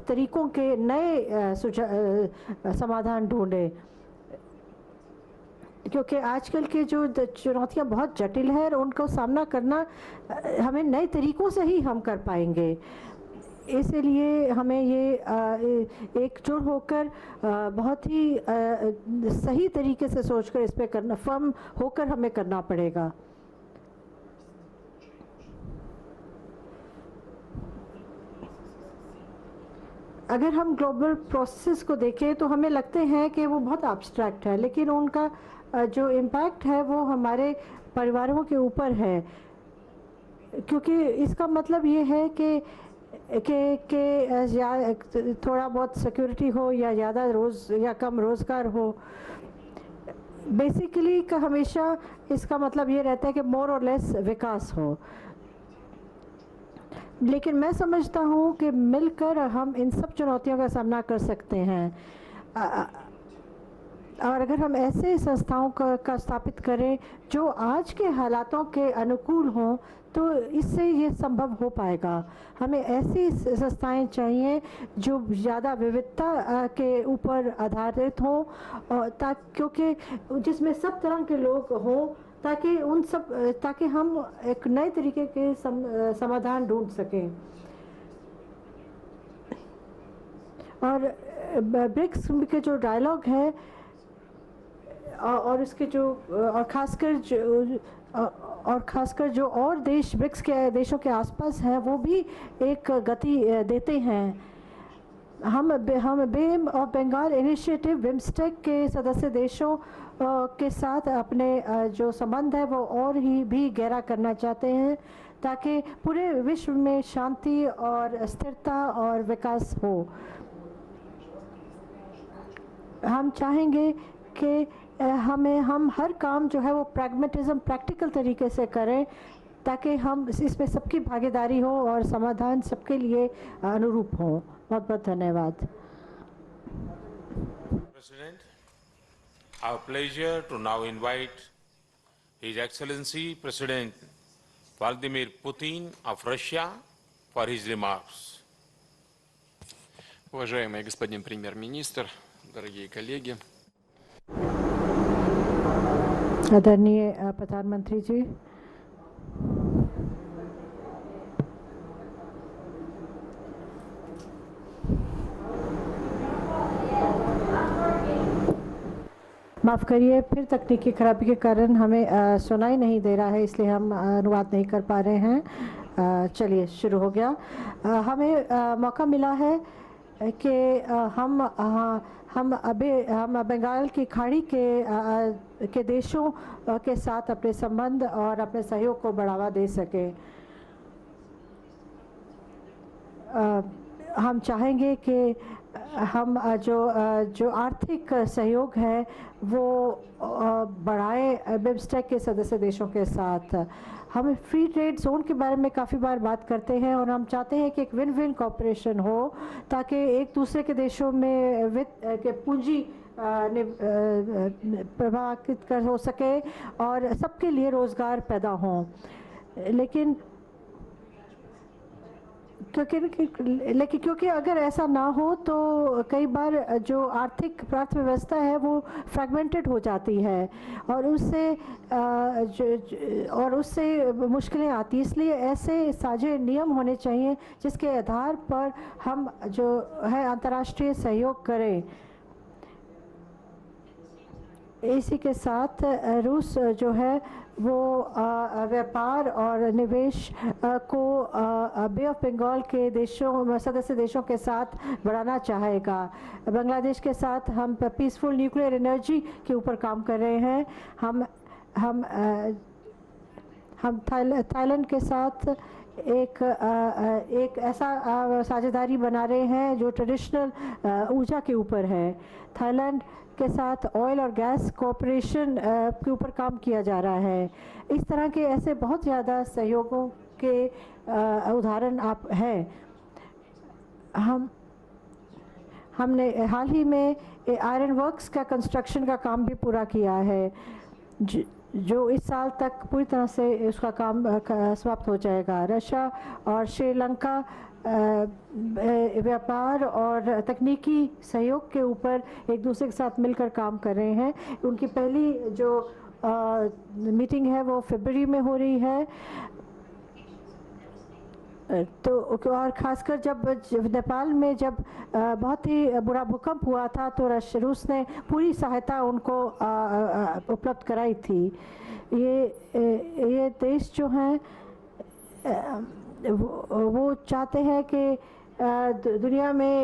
तरीकों के नए समाधान ढूंढें, क्योंकि आजकल के जो चुनौतियां बहुत जटिल हैं और उनको सामना करना हमें नए तरीकों से ही हम कर पाएंगे। इसलिए हमें ये एकजुट होकर बहुत ही सही तरीके से सोचकर इस पे करना, फर्म होकर हमें करना पड़ेगा। अगर हम ग्लोबल प्रोसेस को देखें तो हमें लगते हैं कि वो बहुत एब्स्ट्रैक्ट है, लेकिन उनका जो इम्पैक्ट है वो हमारे परिवारों के ऊपर है, क्योंकि इसका मतलब ये है कि थोड़ा बहुत सिक्योरिटी हो या ज़्यादा या कम रोज़गार हो। बेसिकली का हमेशा इसका मतलब ये रहता है कि मोर और लेस विकास हो, लेकिन मैं समझता हूँ कि मिलकर हम इन सब चुनौतियों का सामना कर सकते हैं और अगर हम ऐसे संस्थाओं का स्थापित करें जो आज के हालातों के अनुकूल हों तो इससे ये संभव हो पाएगा। हमें ऐसी संस्थाएं चाहिए जो ज़्यादा विविधता के ऊपर आधारित हों और क्योंकि जिसमें सब तरह के लोग हों, ताकि हम एक नए तरीके के समाधान ढूंढ सकें। और ब्रिक्स के जो डायलॉग है और इसके जो और खासकर जो और देश ब्रिक्स के देशों के आसपास हैं वो भी एक गति देते हैं। हम बेम और बंगाल इनिशिएटिव बिम्स्टेक के सदस्य देशों के साथ अपने जो संबंध है वो और भी गहरा करना चाहते हैं, ताकि पूरे विश्व में शांति और स्थिरता और विकास हो। हम चाहेंगे कि हम हर काम जो है वो प्रैग्मेटिज्म, प्रैक्टिकल तरीके से करें, ताकि हम इसमें सबकी भागीदारी हो और समाधान सबके लिए अनुरूप हो। बहुत बहुत धन्यवाद। President, our pleasure to now invite His Excellency President Vladimir Putin of Russia for his remarks. Уважаемый господин премьер-министр, дорогие коллеги. आदरणीय प्रधानमंत्री जी, माफ़ करिए, फिर तकनीकी खराबी के कारण हमें सुनाई नहीं दे रहा है, इसलिए हम अनुवाद नहीं कर पा रहे हैं। चलिए शुरू हो गया। हमें मौका मिला है कि हम बंगाल की खाड़ी के देशों के साथ अपने संबंध और अपने सहयोग को बढ़ावा दे सकें। हम चाहेंगे कि हम जो आर्थिक सहयोग है वो बढ़ाए बिम्स्टेक के सदस्य देशों के साथ। हम फ्री ट्रेड जोन के बारे में काफ़ी बार बात करते हैं और हम चाहते हैं कि एक विन विन कॉपरेशन हो, ताकि एक दूसरे के देशों में वित्त के पूंजी प्रभावित कर हो सके और सबके लिए रोज़गार पैदा हो। लेकिन क्योंकि अगर ऐसा ना हो तो कई बार जो आर्थिक अर्थव्यवस्था है वो फ्रैगमेंटेड हो जाती है और उससे मुश्किलें आती। इसलिए ऐसे साझे नियम होने चाहिए जिसके आधार पर हम जो है अंतर्राष्ट्रीय सहयोग करें। इसी के साथ रूस जो है वो व्यापार और निवेश को बे ऑफ बंगाल के सदस्य देशों के साथ बढ़ाना चाहेगा। बांग्लादेश के साथ हम पीसफुल न्यूक्लियर एनर्जी के ऊपर काम कर रहे हैं। हम थाईलैंड के साथ एक ऐसा साझेदारी बना रहे हैं जो ट्रेडिशनल ऊर्जा के ऊपर है। थाईलैंड के साथ ऑयल और गैस कॉरपोरेशन के ऊपर काम किया जा रहा है। इस तरह के ऐसे बहुत ज़्यादा सहयोगों के उदाहरण हैं। हमने हाल ही में आयरन वर्क्स का कंस्ट्रक्शन का काम भी पूरा किया है, जो इस साल तक पूरी तरह से उसका काम समाप्त हो जाएगा। रशिया और श्रीलंका व्यापार और तकनीकी सहयोग के ऊपर एक दूसरे के साथ मिलकर काम कर रहे हैं। उनकी पहली जो मीटिंग है वो फरवरी में हो रही है। तो और ख़ासकर जब नेपाल में जब बहुत ही बुरा भूकंप हुआ था तो रूस ने पूरी सहायता उनको उपलब्ध कराई थी। ये देश जो हैं वो चाहते हैं कि दुनिया में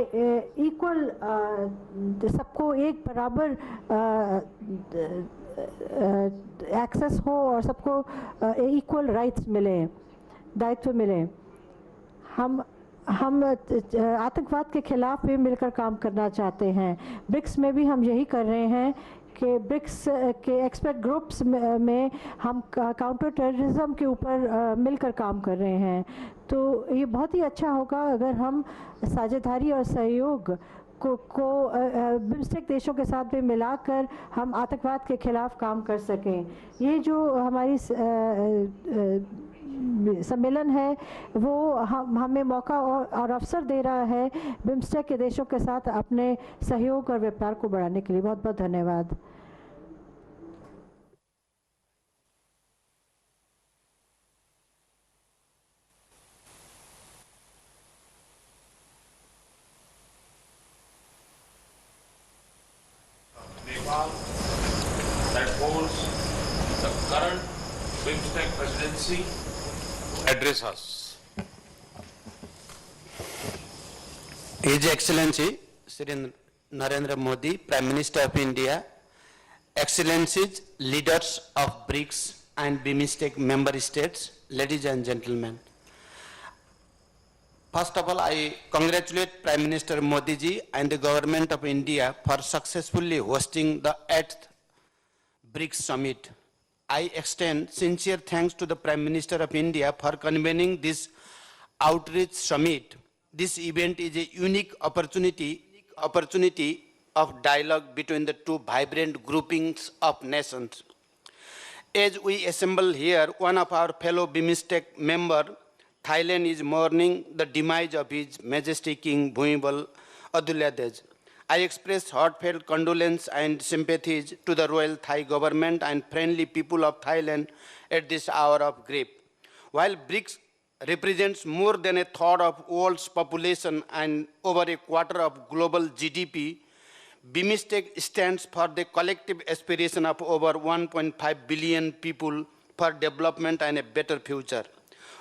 इक्वल सबको एक बराबर एक्सेस हो और सबको इक्वल राइट्स मिले, दायित्व मिले। हम आतंकवाद के खिलाफ भी मिलकर काम करना चाहते हैं। ब्रिक्स में भी हम यही कर रहे हैं कि ब्रिक्स के एक्सपर्ट ग्रुप्स में हम काउंटर टेररिज्म के ऊपर मिलकर काम कर रहे हैं। तो ये बहुत ही अच्छा होगा अगर हम साझेदारी और सहयोग को बिम्स्टेक देशों के साथ भी मिलाकर हम आतंकवाद के खिलाफ काम कर सकें। ये जो हमारी सम्मेलन है वो हमें मौका और अवसर दे रहा है बिम्स्टेक के देशों के साथ अपने सहयोग और व्यापार को बढ़ाने के लिए। बहुत बहुत धन्यवाद। Nepal that holds the current BIMSTEC presidency address us. His Excellency Shri Narendra Modi, Prime Minister of India, Excellencies, leaders of BRICS and BIMSTEC member states, ladies and gentlemen. First of all, I congratulate Prime Minister Modi ji and the Government of India for successfully hosting the 8th BRICS Summit. I extend sincere thanks to the Prime Minister of India for convening this outreach summit. This event is a unique opportunity of dialogue between the two vibrant groupings of nations. As we assemble here, one of our fellow BIMSTEC member, Thailand, is mourning the demise of His Majesty King Bhumibol Adulyadej. I express heartfelt condolence and sympathies to the Royal Thai government and friendly people of Thailand at this hour of grief. While BRICS represents more than a third of world's population and over a quarter of global GDP, BIMSTEC stands for the collective aspiration of over 1.5 billion people for development and a better future.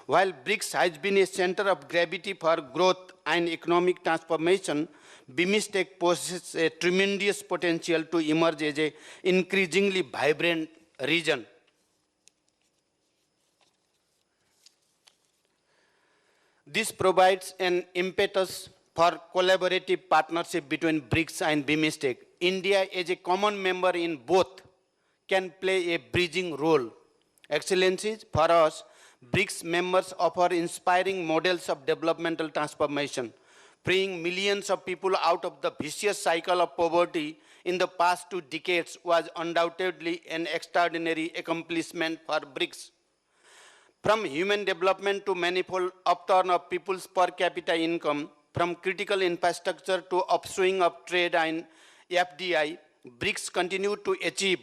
While BRICS has been a center of gravity for growth and economic transformation, BIMSTEC possesses a tremendous potential to emerge as an increasingly vibrant region. This provides an impetus for collaborative partnership between BRICS and BIMSTEC. India, as a common member in both, can play a bridging role. Excellencies, for us, BRICS members offer inspiring models of developmental transformation, freeing millions of people out of the vicious cycle of poverty in the past 2 decades was undoubtedly an extraordinary accomplishment for BRICS. From human development to manifold upturn of people's per capita income, from critical infrastructure to upswing of trade and FDI, BRICS continue to achieve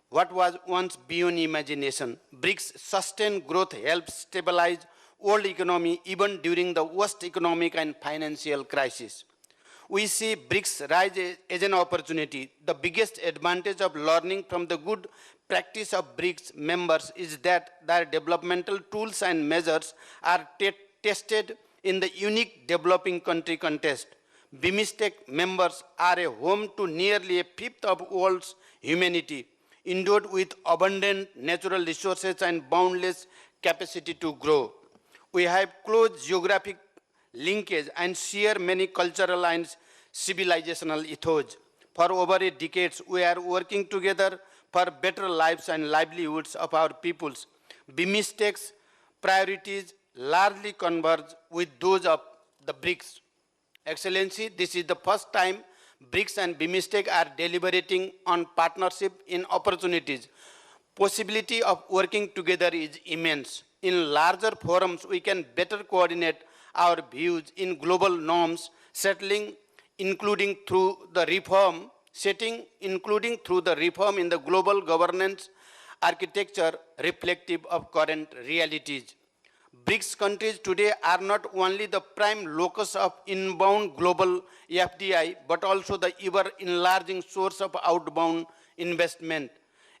what was once beyond imagination. BRICS' sustained growth helps stabilize world economy even during the worst economic and financial crisis. We see BRICS rise as an opportunity. The biggest advantage of learning from the good practice of BRICS members is that their developmental tools and measures are tested in the unique developing country context. BIMSTEC members are a home to nearly a fifth of world's humanity, endowed with abundant natural resources and boundless capacity to grow. We have close geographic linkage and share many cultural and civilizational ethos. For over a decade, we are working together for better lives and livelihoods of our peoples. BIMSTEC's priorities largely converge with those of the BRICS. Excellency, this is the first time BRICS and BIMSTEC are deliberating on partnership in opportunities. Possibility of working together is immense. In larger forums, we can better coordinate our views in global norms settling, including through the reform in the global governance architecture reflective of current realities. BRICS countries today are not only the prime locus of inbound global FDI, but also the ever-enlarging source of outbound investment.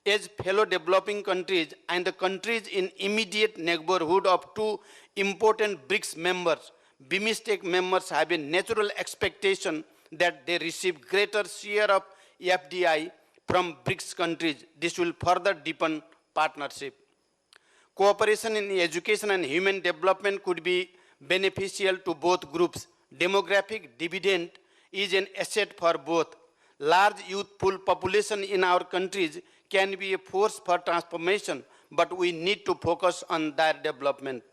As fellow developing countries and the countries in immediate neighborhood of 2 important BRICS members, BIMSTEC members have a natural expectation that they receive greater share of FDI from BRICS countries. This will further deepen partnership. Cooperation in education and human development could be beneficial to both groups. Demographic dividend is an asset for both. Large youthful population in our countries can be a force for transformation, but we need to focus on their development.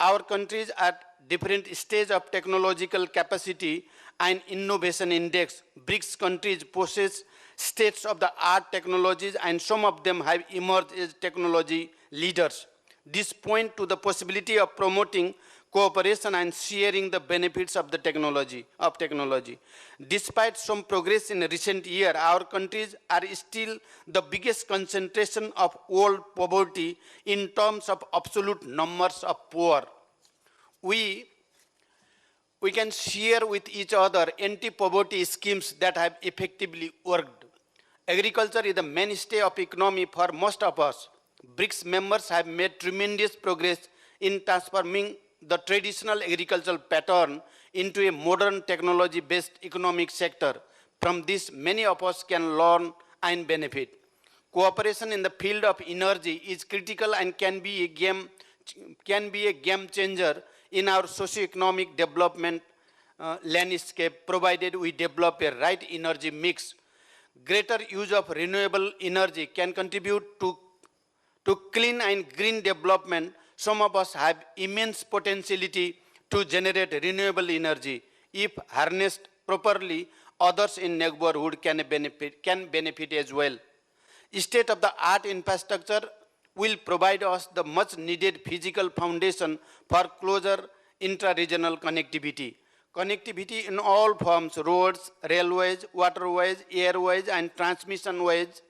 Our countries are at different stages of technological capacity and innovation index. BRICS countries possess state-of-the-art technologies, and some of them have emerged as technology leaders. This points to the possibility of promoting cooperation and sharing the benefits of the technology. Despite some progress in recent years, our countries are still the biggest concentration of world poverty in terms of absolute numbers of poor. We can share with each other anti-poverty schemes that have effectively worked. Agriculture is the mainstay of economy for most of us. BRICS members have made tremendous progress in transforming the traditional agricultural pattern into a modern technology-based economic sector. From this, many of us can learn and benefit. Cooperation in the field of energy is critical and can be a game changer in our socio-economic development landscape, provided we develop a right energy mix. Greater use of renewable energy can contribute to clean and green development. Some of us have immense potentiality to generate renewable energy. If harnessed properly, others in neighborhood can benefit as well. State-of-the-art infrastructure will provide us the much needed physical foundation for closer intra-regional connectivity. Connectivity in all forms, roads, railways, waterways, airways, and transmission ways,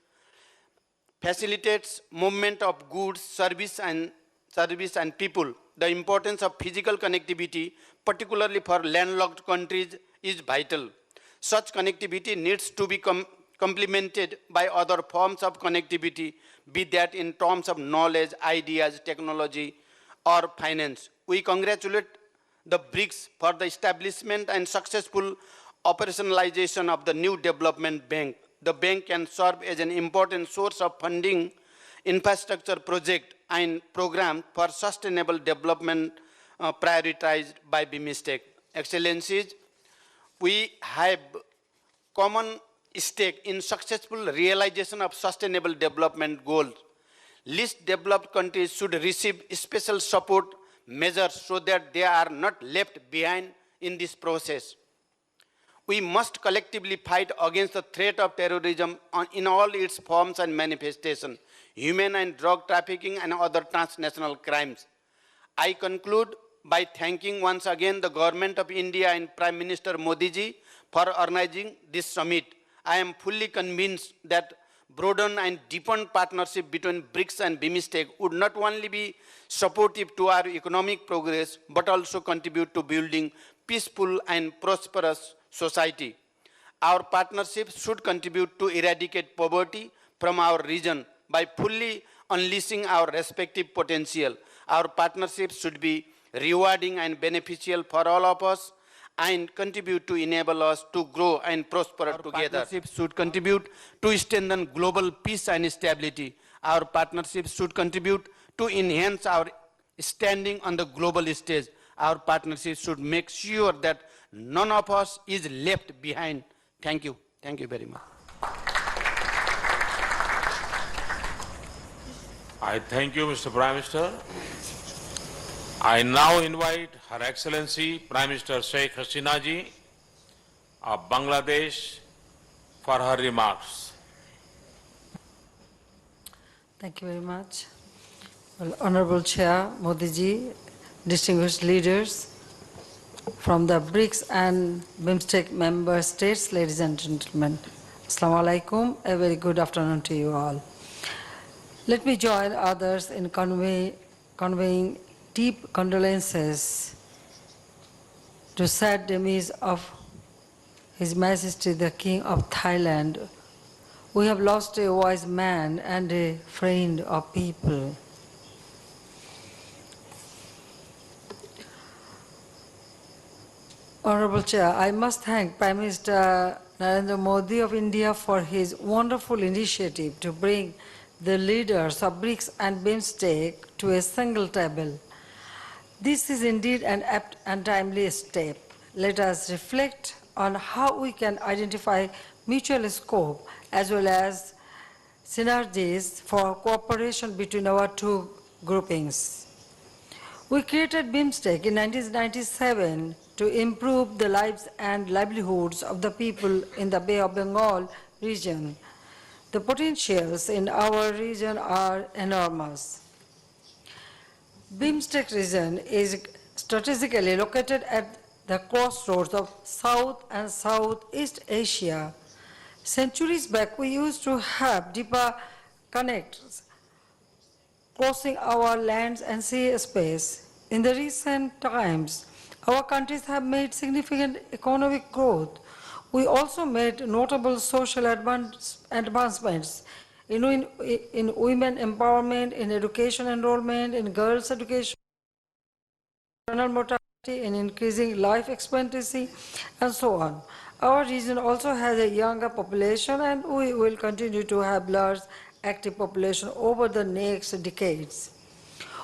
facilitates movement of goods, service and people. The importance of physical connectivity, particularly for landlocked countries, is vital. Such connectivity needs to be complemented by other forms of connectivity, be that in terms of knowledge, ideas, technology, or finance. We congratulate the BRICS for the establishment and successful operationalization of the new development bank. The bank can serve as an important source of funding infrastructure project and program for sustainable development prioritized by BIMSTEC. Excellencies, we have common stake in successful realization of sustainable development goals. Least developed countries should receive special support measures so that they are not left behind in this process. We must collectively fight against the threat of terrorism in all its forms and manifestations, human and drug trafficking and other transnational crimes. I conclude by thanking once again the Government of India and Prime Minister Modi ji for organizing this summit. I am fully convinced that broadened and deepened partnership between BRICS and BIMSTEC would not only be supportive to our economic progress, but also contribute to building peaceful and prosperous society. Our partnership should contribute to eradicate poverty from our region by fully unleashing our respective potential. Our partnership should be rewarding and beneficial for all of us and contribute to enable us to grow and prosper together. Our partnership should contribute to strengthen global peace and stability. Our partnership should contribute to enhance our standing on the global stage. Our partnership should make sure that none of us is left behind. Thank you. Thank you very much. I thank you, Mr. Prime Minister. I now invite Her Excellency Prime Minister Sheikh Hasina ji of Bangladesh for her remarks. Thank you very much. Well, Honorable Chair Modi ji, distinguished leaders from the BRICS and BIMSTEC member states, ladies and gentlemen, Assalamu alaikum, a very good afternoon to you all. Let me join others in conveying deep condolences to sad demise of His Majesty the King of Thailand. We have lost a wise man and a friend of people. Honorable Chair, I must thank Prime Minister Narendra Modi of India for his wonderful initiative to bring the leaders of BRICS and BIMSTEC to a single table. This is indeed an apt and timely step. Let us reflect on how we can identify mutual scope as well as synergies for cooperation between our two groupings. We created BIMSTEC in 1997 to improve the lives and livelihoods of the people in the Bay of Bengal region. The potentials in our region are enormous. BIMSTEC region is strategically located at the crossroads of South and Southeast Asia. Centuries back, we used to have deeper connects crossing our lands and sea space. In the recent times, our countries have made significant economic growth. We also made notable social advancements in women empowerment, in education enrollment, in girls' education, maternal mortality, in increasing life expectancy, and so on. Our region also has a younger population, and we will continue to have large active population over the next decades.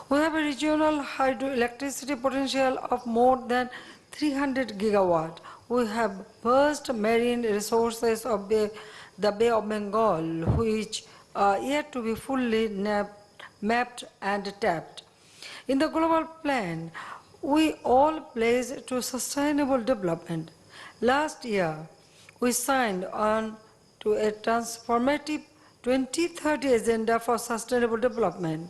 We have a regional hydroelectricity potential of more than 300 gigawatt. We have vast marine resources of the Bay of Bengal, which are yet to be fully mapped and tapped. In the global plan, we all pledge to sustainable development. Last year, we signed on to a transformative 2030 agenda for sustainable development.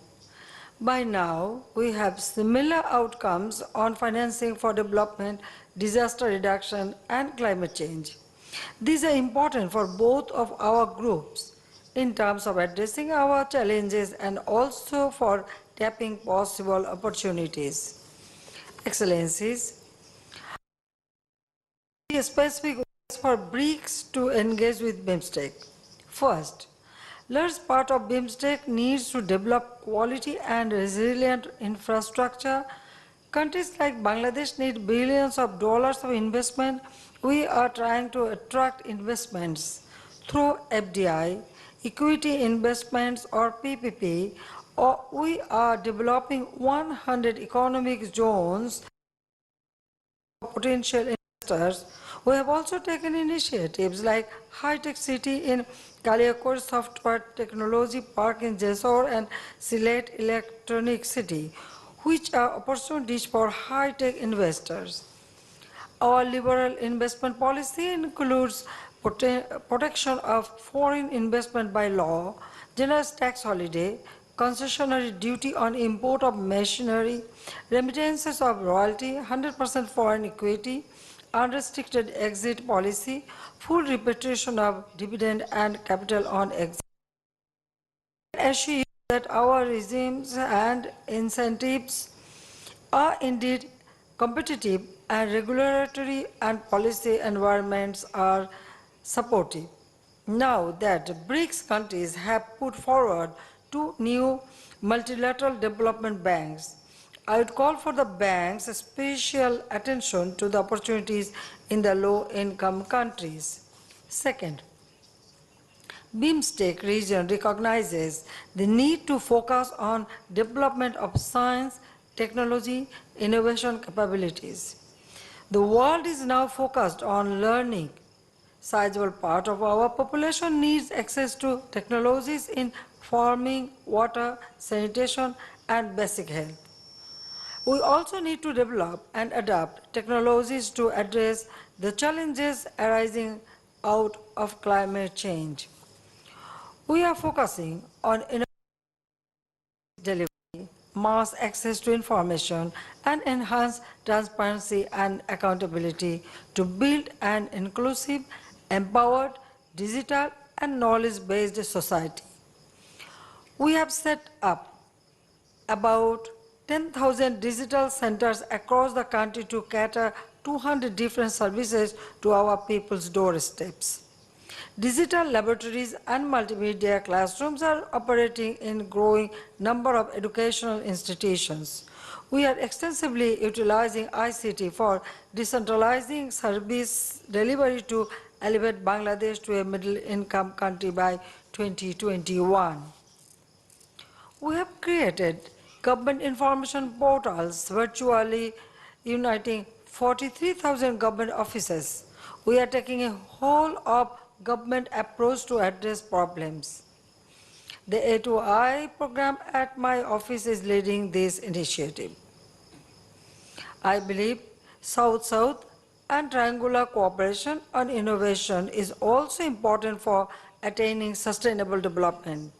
By now, we have similar outcomes on financing for development, disaster reduction, and climate change. These are important for both of our groups in terms of addressing our challenges and also for tapping possible opportunities. Excellencies, specific for BRICS to engage with BIMSTEC. First, large part of BIMSTEC needs to develop quality and resilient infrastructure. Countries like Bangladesh need billions of dollars of investment. We are trying to attract investments through FDI, equity investments or PPP, or we are developing 100 economic zones for potential investors. We have also taken initiatives like High-Tech City in Kaliakot Software Technology Park in Jessore and Sylhet Electronic City, which are opportunities for high-tech investors. Our liberal investment policy includes protection of foreign investment by law, generous tax holiday, concessionary duty on import of machinery, remittances of royalty, 100% foreign equity, unrestricted exit policy, full repatriation of dividend and capital on exit. I assure you that our regimes and incentives are indeed competitive and regulatory and policy environments are supportive. Now that BRICS countries have put forward 2 new multilateral development banks, I would call for the banks special attention to the opportunities in the low-income countries. Second, BIMSTEC region recognizes the need to focus on development of science, technology, innovation capabilities. The world is now focused on learning. Sizable part of our population needs access to technologies in farming, water, sanitation, and basic health. We also need to develop and adapt technologies to address the challenges arising out of climate change. We are focusing on delivery, mass access to information, and enhance transparency and accountability to build an inclusive, empowered, digital, and knowledge-based society. We have set up about 10,000 digital centers across the country to cater 200 different services to our people's doorsteps. Digital laboratories and multimedia classrooms are operating in growing number of educational institutions. We are extensively utilizing ICT for decentralizing service delivery to elevate Bangladesh to a middle-income country by 2021. We have created government information portals virtually uniting 43,000 government offices. We are taking a whole of government approach to address problems. The A2I program at my office is leading this initiative. I believe South-South and triangular cooperation on innovation is also important for attaining sustainable development.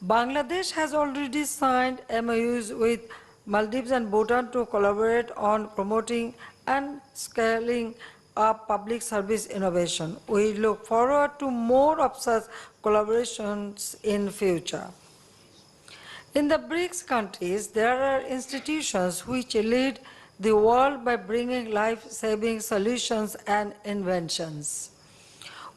Bangladesh has already signed MOUs with Maldives and Bhutan to collaborate on promoting and scaling up public service innovation. We look forward to more of such collaborations in future. In the BRICS countries, there are institutions which lead the world by bringing life-saving solutions and inventions.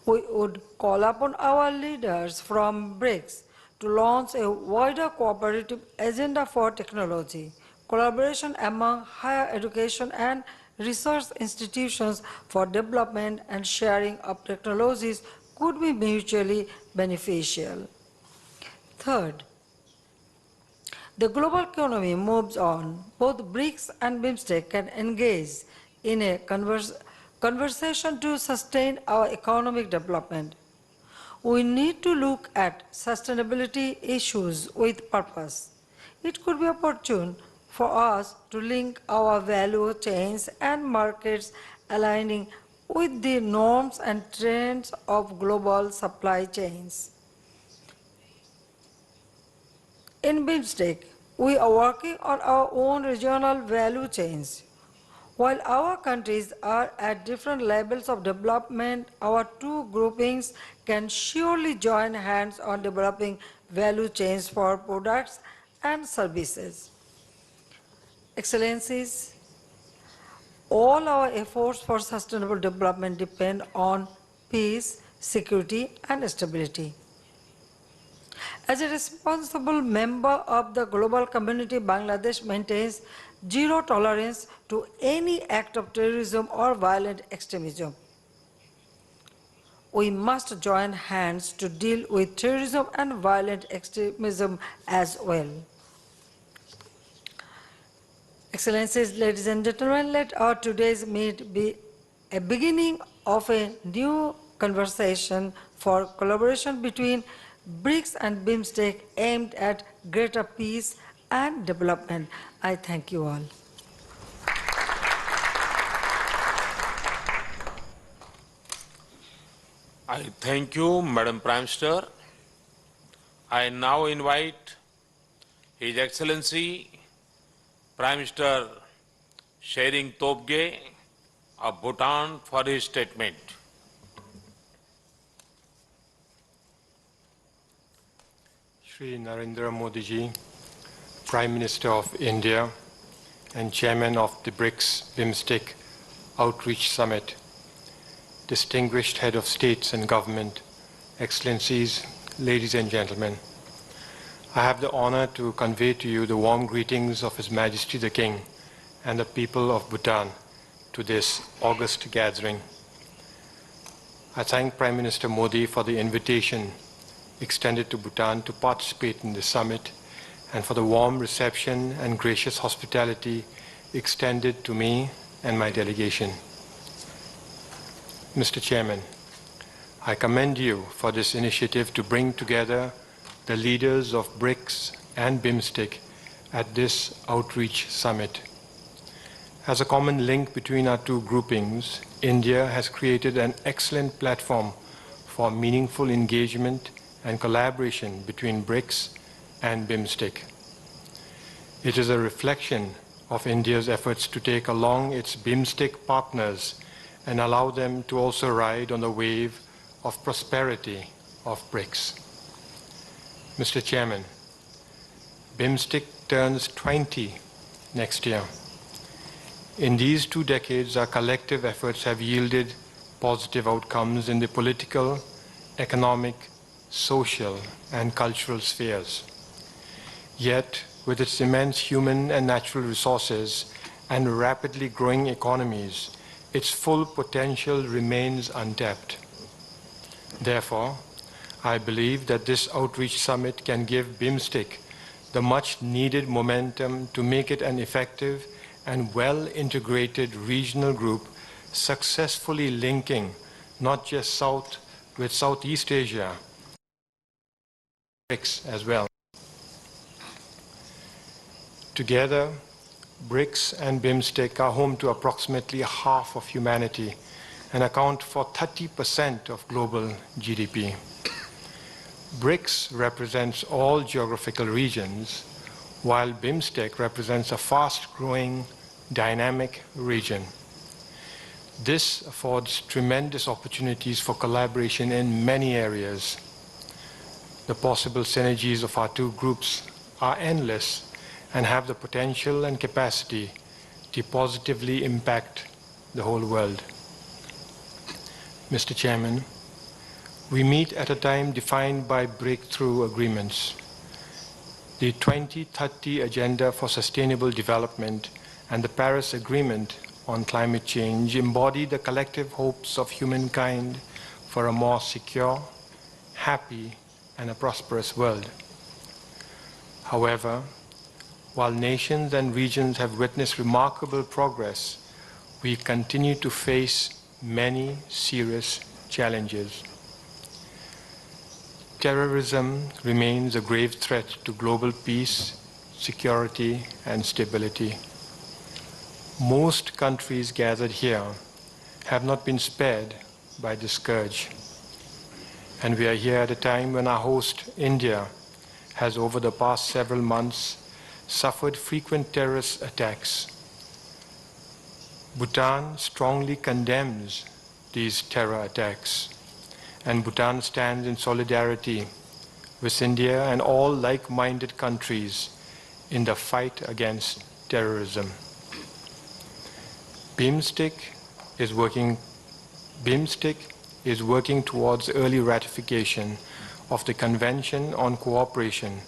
We would call upon our leaders from BRICS to launch a wider cooperative agenda for technology, collaboration among higher education and research institutions for development and sharing of technologies could be mutually beneficial. Third, the global economy moves on. Both BRICS and BIMSTEC can engage in a conversation to sustain our economic development. We need to look at sustainability issues with purpose. It could be opportune for us to link our value chains and markets aligning with the norms and trends of global supply chains. In BIMSTEC, we are working on our own regional value chains. While our countries are at different levels of development, our 2 groupings can surely join hands on developing value chains for products and services. Excellencies, All our efforts for sustainable development depend on peace, security, and stability. As a responsible member of the global community, Bangladesh maintains zero tolerance to any act of terrorism or violent extremism. We must join hands to deal with terrorism and violent extremism as well. Excellencies, ladies and gentlemen, let our today's meet be a beginning of a new conversation for collaboration between BRICS and BIMSTEC aimed at greater peace and development. I thank you all. I thank you, Madam Prime Minister. I now invite His Excellency Prime Minister Shering Tobgay of Bhutan for his statement. Shri Narendra Modi ji, Prime Minister of India and Chairman of the BRICS BIMSTEC Outreach Summit, distinguished Head of States and Government, Excellencies, ladies and gentlemen, I have the honor to convey to you the warm greetings of His Majesty the King and the people of Bhutan to this august gathering. I thank Prime Minister Modi for the invitation extended to Bhutan to participate in the summit and for the warm reception and gracious hospitality extended to me and my delegation. Mr. Chairman, I commend you for this initiative to bring together the leaders of BRICS and BIMSTEC at this outreach summit. As a common link between our two groupings, India has created an excellent platform for meaningful engagement and collaboration between BRICS and BIMSTEC. It is a reflection of India's efforts to take along its BIMSTEC partners and allow them to also ride on the wave of prosperity of BRICS. Mr. Chairman, BIMSTEC turns 20 next year. In these 2 decades, our collective efforts have yielded positive outcomes in the political, economic, social, and cultural spheres. Yet, with its immense human and natural resources and rapidly growing economies, its full potential remains untapped. Therefore, I believe that this outreach summit can give BIMSTEC the much needed momentum to make it an effective and well-integrated regional group successfully linking not just South with Southeast Asia, BRICS as well. Together, BRICS and BIMSTEC are home to approximately half of humanity and account for 30% of global GDP. BRICS represents all geographical regions, while BIMSTEC represents a fast-growing, dynamic region. This affords tremendous opportunities for collaboration in many areas. The possible synergies of our two groups are endless and have the potential and capacity to positively impact the whole world. Mr. Chairman, we meet at a time defined by breakthrough agreements. The 2030 Agenda for Sustainable Development and the Paris Agreement on Climate Change embody the collective hopes of humankind for a more secure, happy, and a prosperous world. However, while nations and regions have witnessed remarkable progress, we continue to face many serious challenges. Terrorism remains a grave threat to global peace, security, and stability. Most countries gathered here have not been spared by this scourge. And we are here at a time when our host, India, has over the past several months suffered frequent terrorist attacks. Bhutan strongly condemns these terror attacks, and Bhutan stands in solidarity with India and all like-minded countries in the fight against terrorism. BIMSTEC is working towards early ratification of the Convention on Cooperation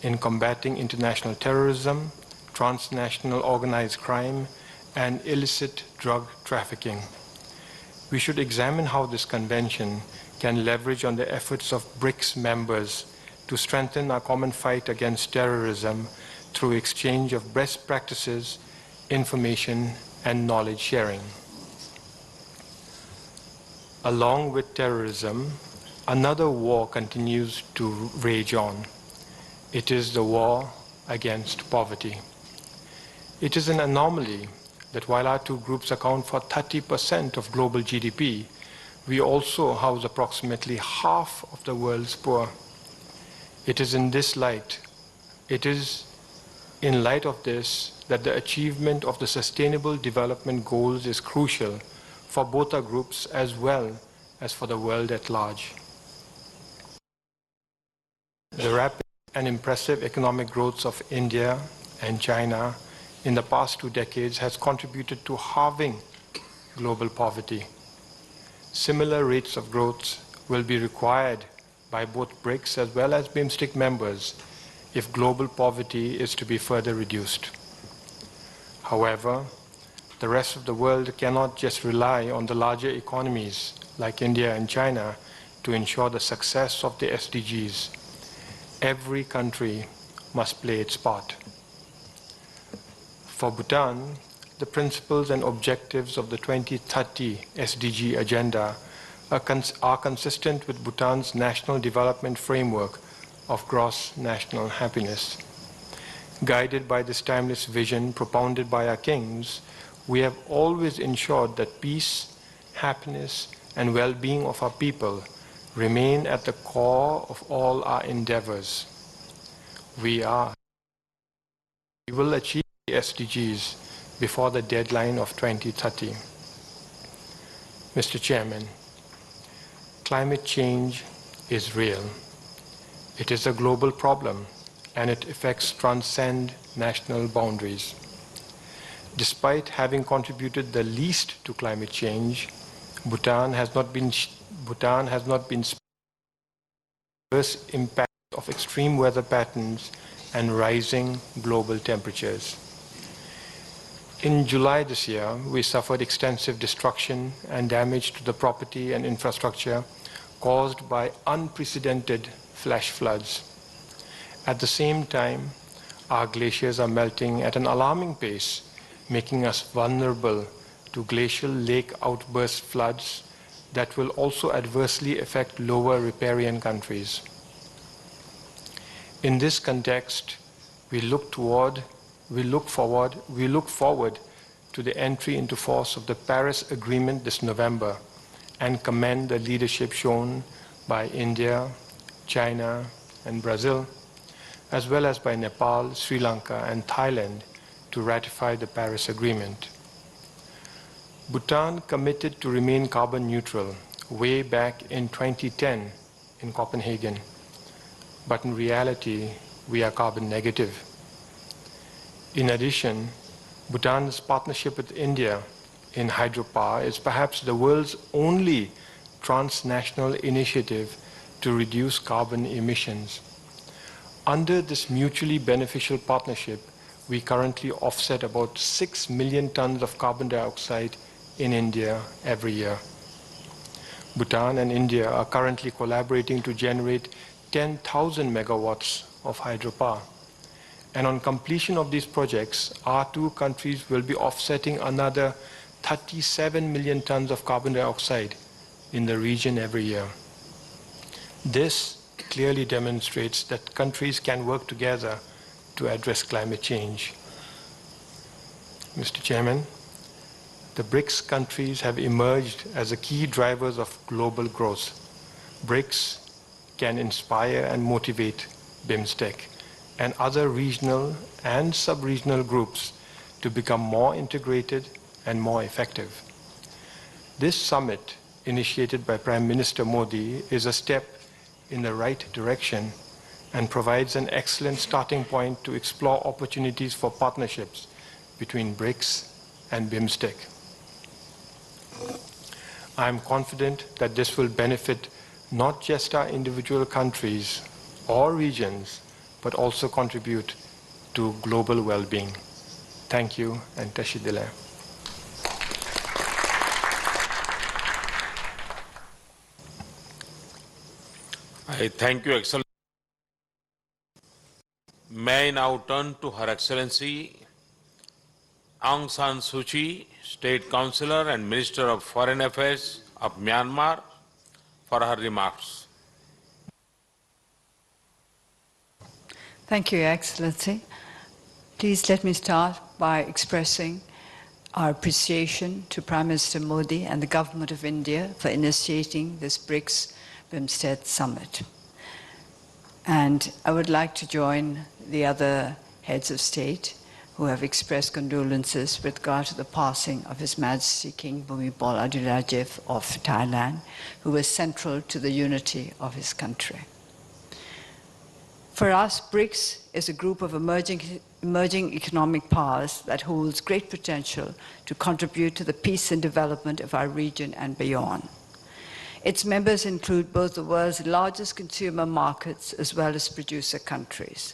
in Combating International Terrorism, Transnational Organized Crime, and Illicit Drug Trafficking. We should examine how this convention can leverage on the efforts of BRICS members to strengthen our common fight against terrorism through exchange of best practices, information, and knowledge sharing. Along with terrorism, another war continues to rage on. It is the war against poverty. It is an anomaly that while our two groups account for 30% of global GDP, we also house approximately half of the world's poor. It is in light of this that the achievement of the Sustainable Development Goals is crucial for both our groups as well as for the world at large. The rapid and impressive economic growth of India and China in the past 2 decades has contributed to halving global poverty. Similar rates of growth will be required by both BRICS as well as BIMSTEC members if global poverty is to be further reduced. However, the rest of the world cannot just rely on the larger economies like India and China to ensure the success of the SDGs. Every country must play its part. For Bhutan, the principles and objectives of the 2030 SDG agenda are consistent with Bhutan's national development framework of gross national happiness. Guided by this timeless vision propounded by our kings, we have always ensured that peace, happiness, and well-being of our people remain at the core of all our endeavors. We will achieve the SDGs before the deadline of 2030. Mr. Chairman, climate change is real. It is a global problem, and its effects transcend national boundaries. Despite having contributed the least to climate change, Bhutan has not been spared adverse impact of extreme weather patterns and rising global temperatures. In July this year, we suffered extensive destruction and damage to the property and infrastructure caused by unprecedented flash floods. At the same time, our glaciers are melting at an alarming pace, making us vulnerable to glacial lake outburst floods that will also adversely affect lower riparian countries. In this context, we look forward to the entry into force of the Paris Agreement this November and commend the leadership shown by India, China, and Brazil, as well as by Nepal, Sri Lanka, and Thailand to ratify the Paris Agreement. Bhutan committed to remain carbon neutral way back in 2010 in Copenhagen, but in reality, we are carbon negative. In addition, Bhutan's partnership with India in hydropower is perhaps the world's only transnational initiative to reduce carbon emissions. Under this mutually beneficial partnership, we currently offset about 6 million tons of carbon dioxide in India every year. Bhutan and India are currently collaborating to generate 10,000 megawatts of hydropower. And on completion of these projects, our two countries will be offsetting another 37 million tons of carbon dioxide in the region every year. This clearly demonstrates that countries can work together to address climate change. Mr. Chairman, the BRICS countries have emerged as the key drivers of global growth. BRICS can inspire and motivate BIMSTEC and other regional and sub-regional groups to become more integrated and more effective. This summit, initiated by Prime Minister Modi, is a step in the right direction and provides an excellent starting point to explore opportunities for partnerships between BRICS and BIMSTEC. I am confident that this will benefit not just our individual countries or regions, but also contribute to global well-being. Thank you, and Tashi Dile. I thank you, Excellency. May I now turn to Her Excellency Aung San Suu Kyi, State Councillor and Minister of Foreign Affairs of Myanmar, for her remarks. Thank you, Your Excellency. Please let me start by expressing our appreciation to Prime Minister Modi and the Government of India for initiating this BRICS BIMSTEC Summit. And I would like to join the other heads of state who have expressed condolences with regard to the passing of His Majesty King Bhumibol Adulyadej of Thailand, who was central to the unity of his country. For us, BRICS is a group of emerging economic powers that holds great potential to contribute to the peace and development of our region and beyond. Its members include both the world's largest consumer markets as well as producer countries.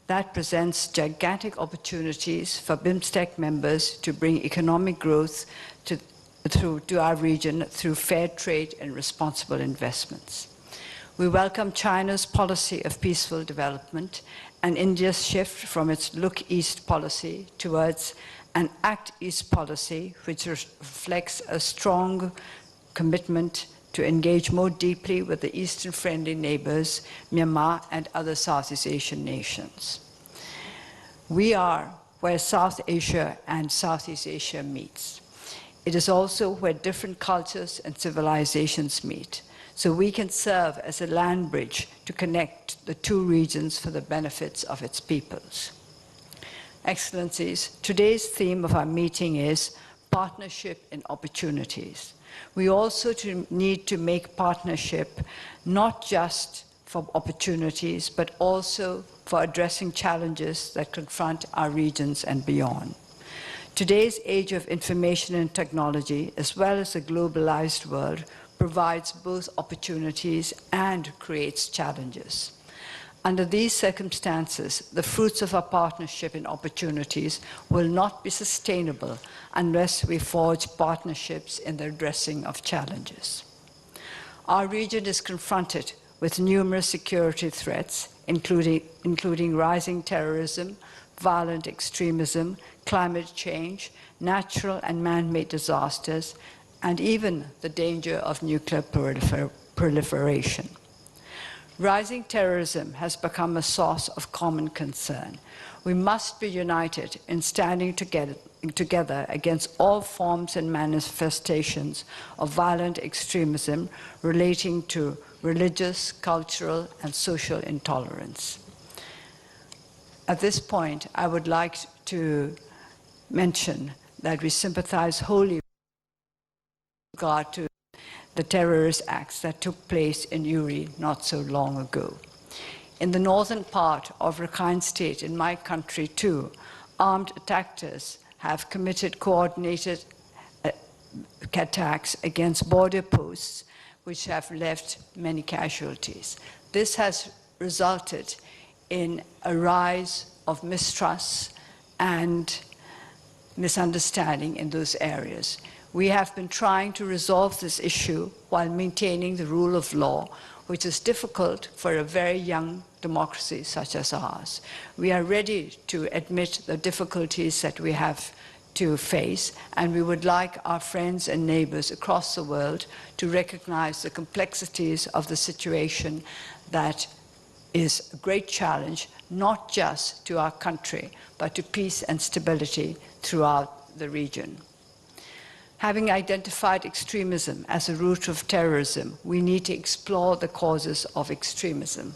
That presents gigantic opportunities for BIMSTEC members to bring economic growth to our region through fair trade and responsible investments. We welcome China's policy of peaceful development and India's shift from its Look East policy towards an Act East policy, which reflects a strong commitment to engage more deeply with the Eastern-friendly neighbors, Myanmar and other Southeast Asian nations. We are where South Asia and Southeast Asia meets. It is also where different cultures and civilizations meet, so we can serve as a land bridge to connect the two regions for the benefits of its peoples. Excellencies, today's theme of our meeting is partnership and opportunities. We also need to make partnership not just for opportunities, but also for addressing challenges that confront our regions and beyond. Today's age of information and technology, as well as a globalized world, provides both opportunities and creates challenges. Under these circumstances, the fruits of our partnership and opportunities will not be sustainable unless we forge partnerships in the addressing of challenges. Our region is confronted with numerous security threats, including rising terrorism, violent extremism, climate change, natural and man-made disasters, and even the danger of nuclear proliferation. Rising terrorism has become a source of common concern. We must be united in standing together against all forms and manifestations of violent extremism relating to religious, cultural, and social intolerance. At this point, I would like to mention that we sympathize wholly with regard to the terrorist acts that took place in Uri not so long ago. In the northern part of Rakhine State, in my country too, armed attackers have committed coordinated attacks against border posts, which have left many casualties. This has resulted in a rise of mistrust and misunderstanding in those areas. We have been trying to resolve this issue while maintaining the rule of law, which is difficult for a very young democracy such as ours. We are ready to admit the difficulties that we have to face, and we would like our friends and neighbors across the world to recognize the complexities of the situation that is a great challenge, not just to our country, but to peace and stability throughout the region. Having identified extremism as a root of terrorism, we need to explore the causes of extremism.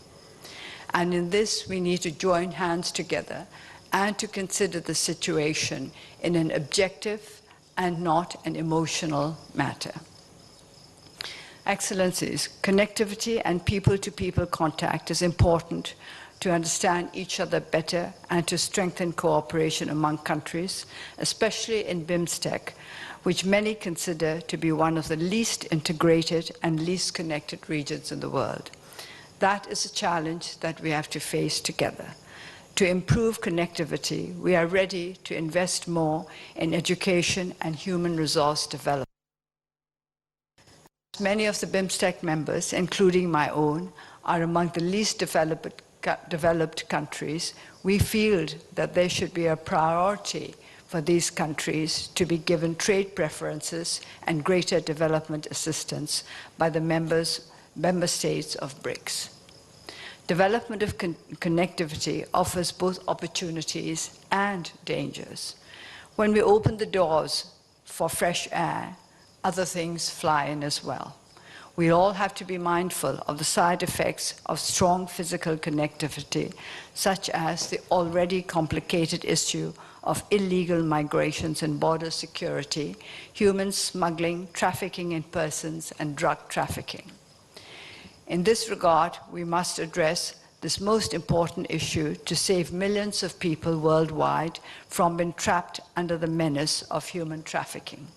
And in this, we need to join hands together and to consider the situation in an objective and not an emotional matter. Excellencies, connectivity and people-to-people contact is important to understand each other better and to strengthen cooperation among countries, especially in BIMSTEC, which many consider to be one of the least integrated and least connected regions in the world. That is a challenge that we have to face together. To improve connectivity, we are ready to invest more in education and human resource development. Many of the BIMSTEC members, including my own, are among the least developed countries. We feel that there should be a priority for these countries to be given trade preferences and greater development assistance by the member states of BRICS. Development of connectivity offers both opportunities and dangers. When we open the doors for fresh air, other things fly in as well. We all have to be mindful of the side effects of strong physical connectivity, such as the already complicated issue of illegal migrations and border security, human smuggling, trafficking in persons, and drug trafficking. In this regard, we must address this most important issue to save millions of people worldwide from being trapped under the menace of human trafficking.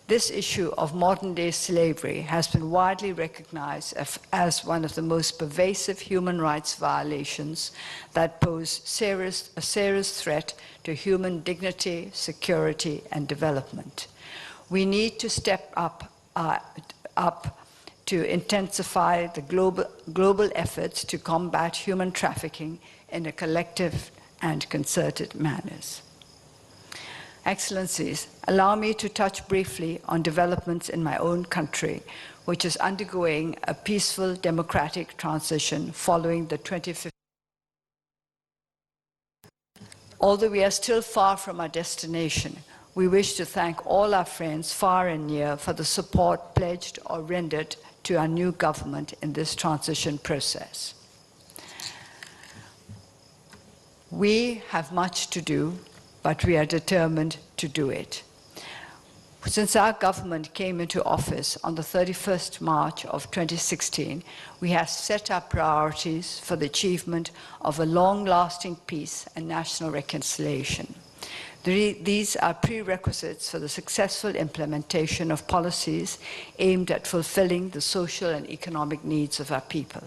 This issue of modern-day slavery has been widely recognized as one of the most pervasive human rights violations that pose a serious threat to human dignity, security, and development. We need to step up to intensify the global efforts to combat human trafficking in a collective and concerted manners. Excellencies, allow me to touch briefly on developments in my own country, which is undergoing a peaceful democratic transition following the 2015. Although we are still far from our destination, we wish to thank all our friends far and near for the support pledged or rendered to our new government in this transition process. We have much to do, but we are determined to do it. Since our government came into office on the 31st March of 2016, we have set up priorities for the achievement of a long-lasting peace and national reconciliation. These are prerequisites for the successful implementation of policies aimed at fulfilling the social and economic needs of our people.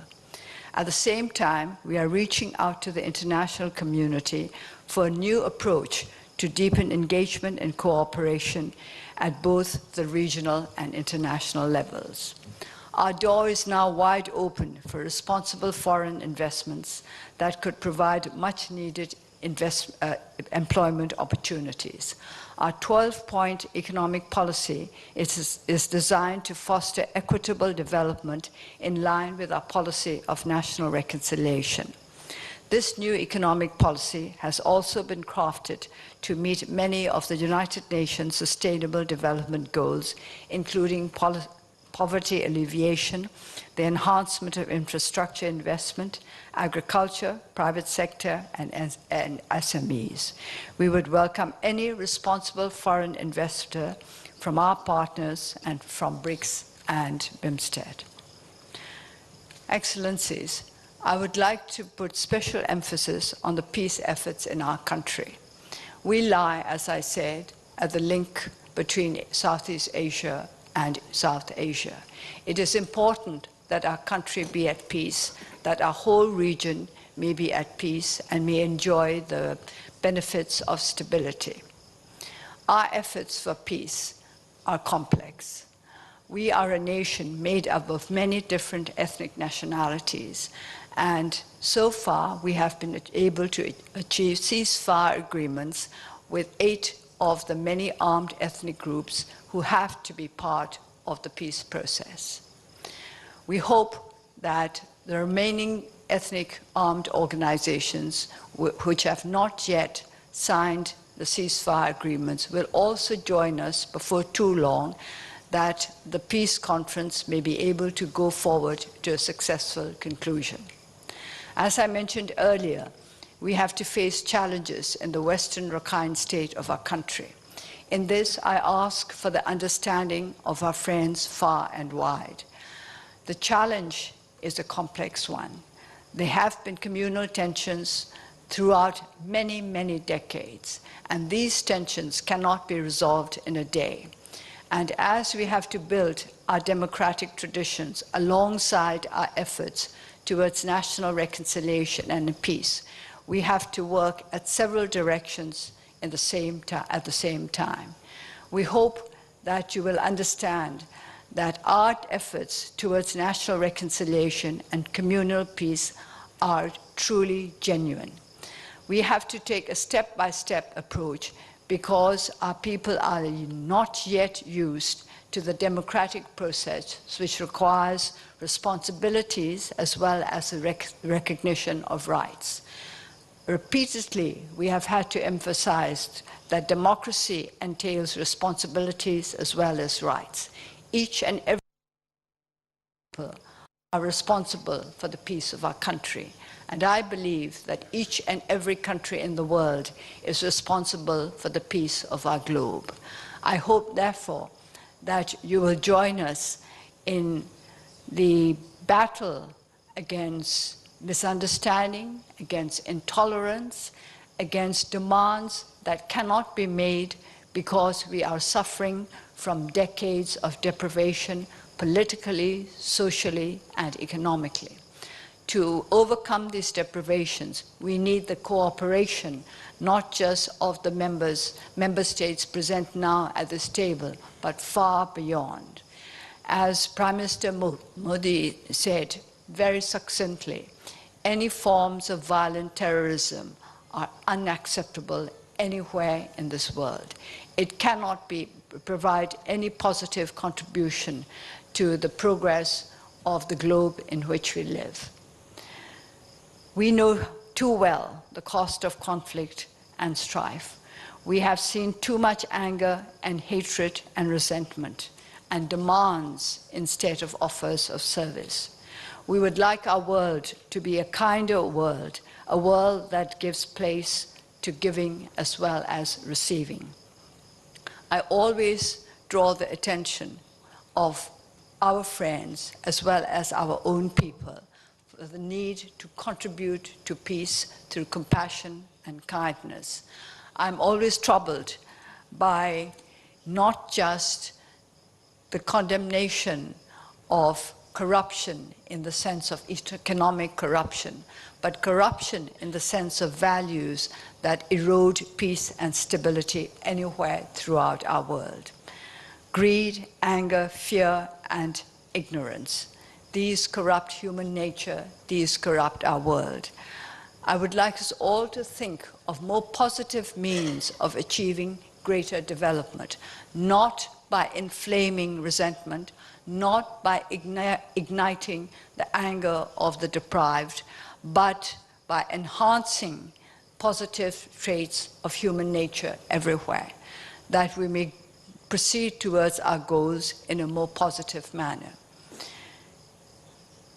At the same time, we are reaching out to the international community for a new approach to deepen engagement and cooperation at both the regional and international levels. Our door is now wide open for responsible foreign investments that could provide much-needed employment opportunities. Our 12-point economic policy is designed to foster equitable development in line with our policy of national reconciliation. This new economic policy has also been crafted to meet many of the United Nations Sustainable Development Goals, including poverty alleviation, the enhancement of infrastructure investment, agriculture, private sector, and SMEs. We would welcome any responsible foreign investor from our partners and from BRICS and BIMSTEC. Excellencies, I would like to put special emphasis on the peace efforts in our country. We lie, as I said, at the link between Southeast Asia and South Asia. It is important that our country be at peace, that our whole region may be at peace and may enjoy the benefits of stability. Our efforts for peace are complex. We are a nation made up of many different ethnic nationalities, and so far we have been able to achieve ceasefire agreements with 8 of the many armed ethnic groups who have to be part of the peace process. We hope that the remaining ethnic armed organizations which have not yet signed the ceasefire agreements will also join us before too long, that the peace conference may be able to go forward to a successful conclusion. As I mentioned earlier, we have to face challenges in the Western Rakhine state of our country. In this, I ask for the understanding of our friends far and wide. The challenge is a complex one. There have been communal tensions throughout many, many decades. And these tensions cannot be resolved in a day. And as we have to build our democratic traditions alongside our efforts towards national reconciliation and peace, we have to work at several directions at the same time. We hope that you will understand that our efforts towards national reconciliation and communal peace are truly genuine. We have to take a step-by-step approach because our people are not yet used to the democratic process, which requires responsibilities as well as the recognition of rights. Repeatedly, we have had to emphasize that democracy entails responsibilities as well as rights. Each and every people are responsible for the peace of our country. And I believe that each and every country in the world is responsible for the peace of our globe. I hope, therefore, that you will join us in the battle against misunderstanding, against intolerance, against demands that cannot be made because we are suffering from decades of deprivation politically, socially, and economically. To overcome these deprivations, we need the cooperation not just of the member states present now at this table, but far beyond. As Prime Minister Modi said very succinctly, any forms of violent terrorism are unacceptable anywhere in this world. It cannot provide any positive contribution to the progress of the globe in which we live. We know too well the cost of conflict and strife. We have seen too much anger and hatred and resentment and demands instead of offers of service. We would like our world to be a kinder world, a world that gives place to giving as well as receiving. I always draw the attention of our friends as well as our own people for the need to contribute to peace through compassion and kindness. I'm always troubled by not just the condemnation of corruption in the sense of economic corruption, but corruption in the sense of values that erode peace and stability anywhere throughout our world. Greed, anger, fear, and ignorance. These corrupt human nature, these corrupt our world. I would like us all to think of more positive means of achieving greater development, not by inflaming resentment, not by igniting the anger of the deprived, but by enhancing positive traits of human nature everywhere, that we may proceed towards our goals in a more positive manner.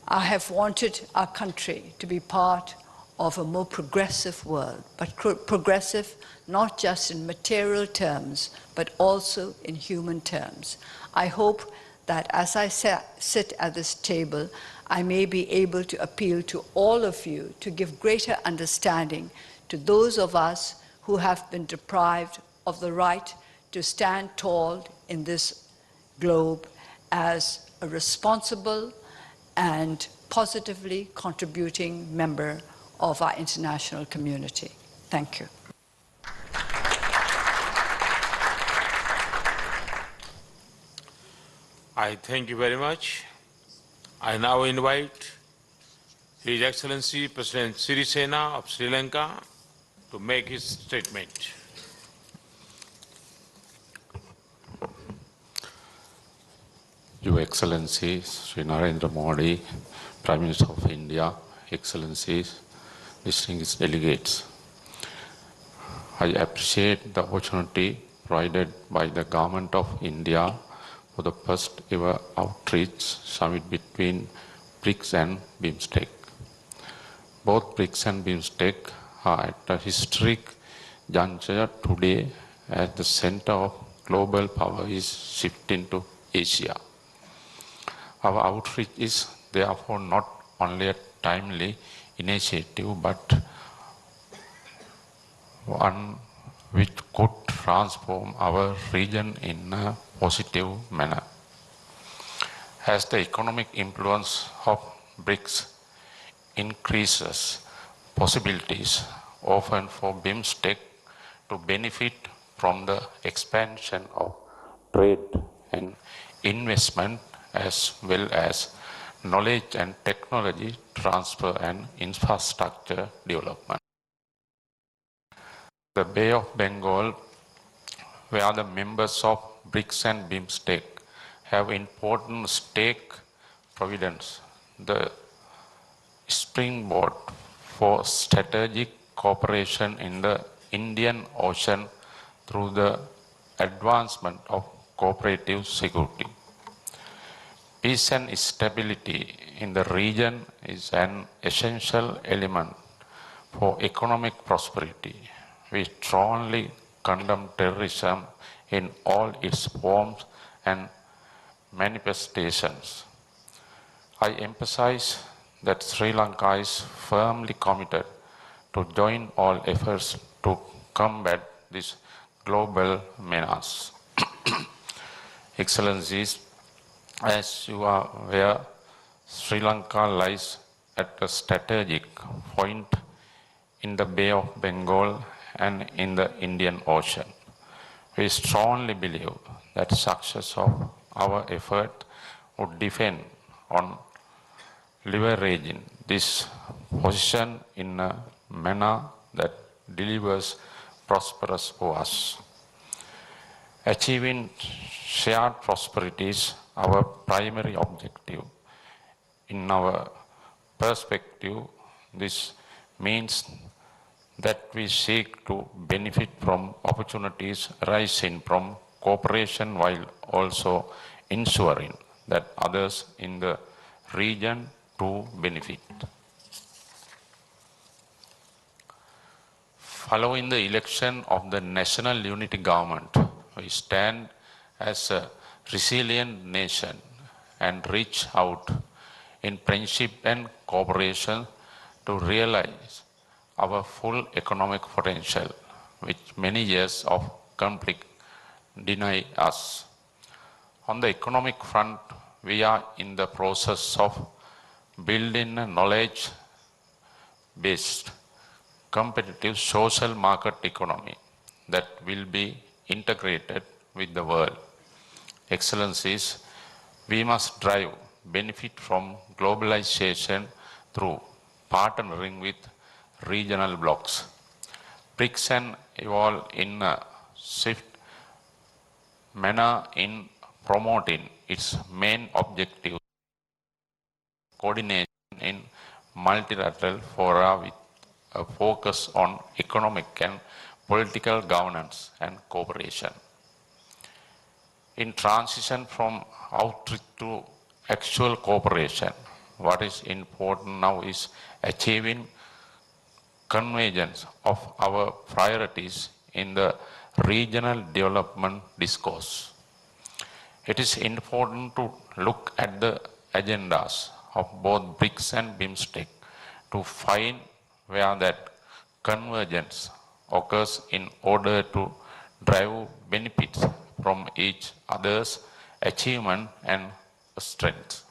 I have wanted our country to be part of a more progressive world, but progressive not just in material terms, but also in human terms. I hope that as I sit at this table, I may be able to appeal to all of you to give greater understanding to those of us who have been deprived of the right to stand tall in this globe as a responsible and positively contributing member of our international community. Thank you. I thank you very much. I now invite His Excellency President Sirisena of Sri Lanka to make his statement. Your Excellencies, Sri Narendra Modi, Prime Minister of India, Excellencies, distinguished delegates, I appreciate the opportunity provided by the Government of India for the first ever outreach summit between BRICS and BIMSTEC. Both BRICS and BIMSTEC are at a historic juncture today as the center of global power is shifting to Asia. Our outreach is therefore not only a timely initiative but one which could transform our region in a positive manner. As the economic influence of BRICS increases, possibilities often for BIMSTEC to benefit from the expansion of trade and investment as well as knowledge and technology transfer and infrastructure development. The Bay of Bengal, where the members of BRICS and BIMSTEC have important stake providence, the springboard for strategic cooperation in the Indian Ocean through the advancement of cooperative security. Peace and stability in the region is an essential element for economic prosperity. We strongly condemn terrorism in all its forms and manifestations. I emphasize that Sri Lanka is firmly committed to join all efforts to combat this global menace. Excellencies, as you are aware, Sri Lanka lies at a strategic point in the Bay of Bengal and in the Indian Ocean. We strongly believe that success of our effort would depend on leveraging this position in a manner that delivers prosperous for us. Achieving shared prosperity is our primary objective. In our perspective, this means that we seek to benefit from opportunities arising from cooperation while also ensuring that others in the region too benefit. Following the election of the National Unity Government, we stand as a resilient nation and reach out in friendship and cooperation to realize our full economic potential, which many years of conflict deny us. On the economic front, we are in the process of building a knowledge-based, competitive social market economy that will be integrated with the world. Excellencies, we must drive benefit from globalization through partnering with regional blocs. BRICS can evolve in a swift manner in promoting its main objective, coordination in multilateral fora with a focus on economic and political governance and cooperation. In transition from outreach to actual cooperation, what is important now is achieving convergence of our priorities in the regional development discourse. It is important to look at the agendas of both BRICS and BIMSTEC to find where that convergence occurs in order to drive benefits from each other's achievement and strength.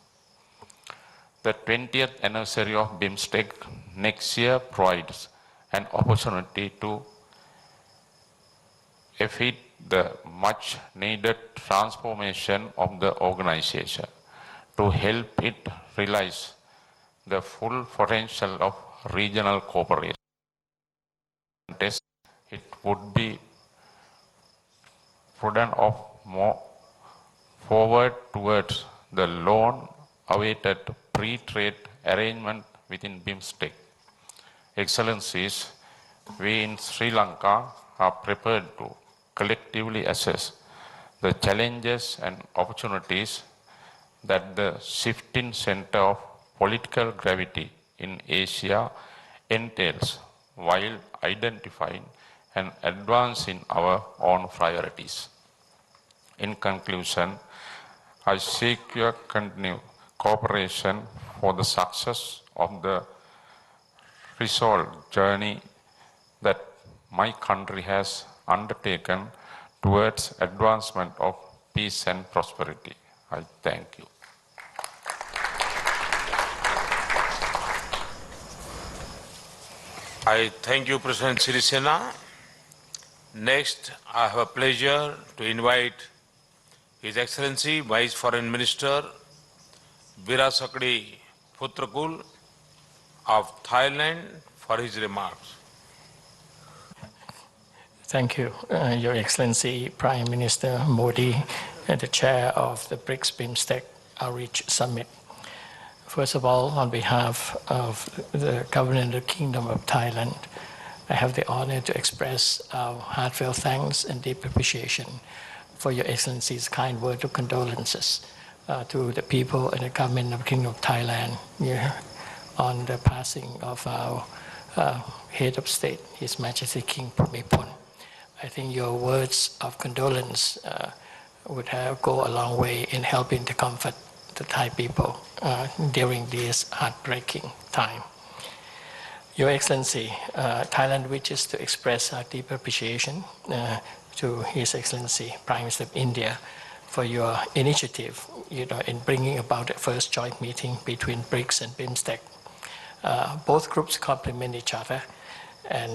The 20th anniversary of BIMSTEC next year provides an opportunity to effect the much needed transformation of the organization to help it realize the full potential of regional cooperation. It would be prudent of more forward towards the long-awaited pre-trade arrangement within BIMSTEC. Excellencies, we in Sri Lanka are prepared to collectively assess the challenges and opportunities that the shifting center of political gravity in Asia entails while identifying and advancing our own priorities. In conclusion, I seek your continued cooperation for the success of the resolved journey that my country has undertaken towards advancement of peace and prosperity. I thank you. I thank you, President Sirisena. Next, I have a pleasure to invite His Excellency Vice Foreign Minister Virasakdi Phutrakul of Thailand for his remarks. Thank you, Your Excellency Prime Minister Modi, the chair of the BRICS BIMSTEC Outreach Summit. First of all, on behalf of the Government of the Kingdom of Thailand, I have the honor to express our heartfelt thanks and deep appreciation for Your Excellency's kind word of condolences to the people and the Government of the Kingdom of Thailand on the passing of our head of state, His Majesty King Bhumibol. I think your words of condolence would go a long way in helping to comfort the Thai people during this heartbreaking time. Your Excellency, Thailand wishes to express our deep appreciation to His Excellency Prime Minister of India for your initiative, in bringing about the first joint meeting between BRICS and BIMSTEC. Both groups complement each other, and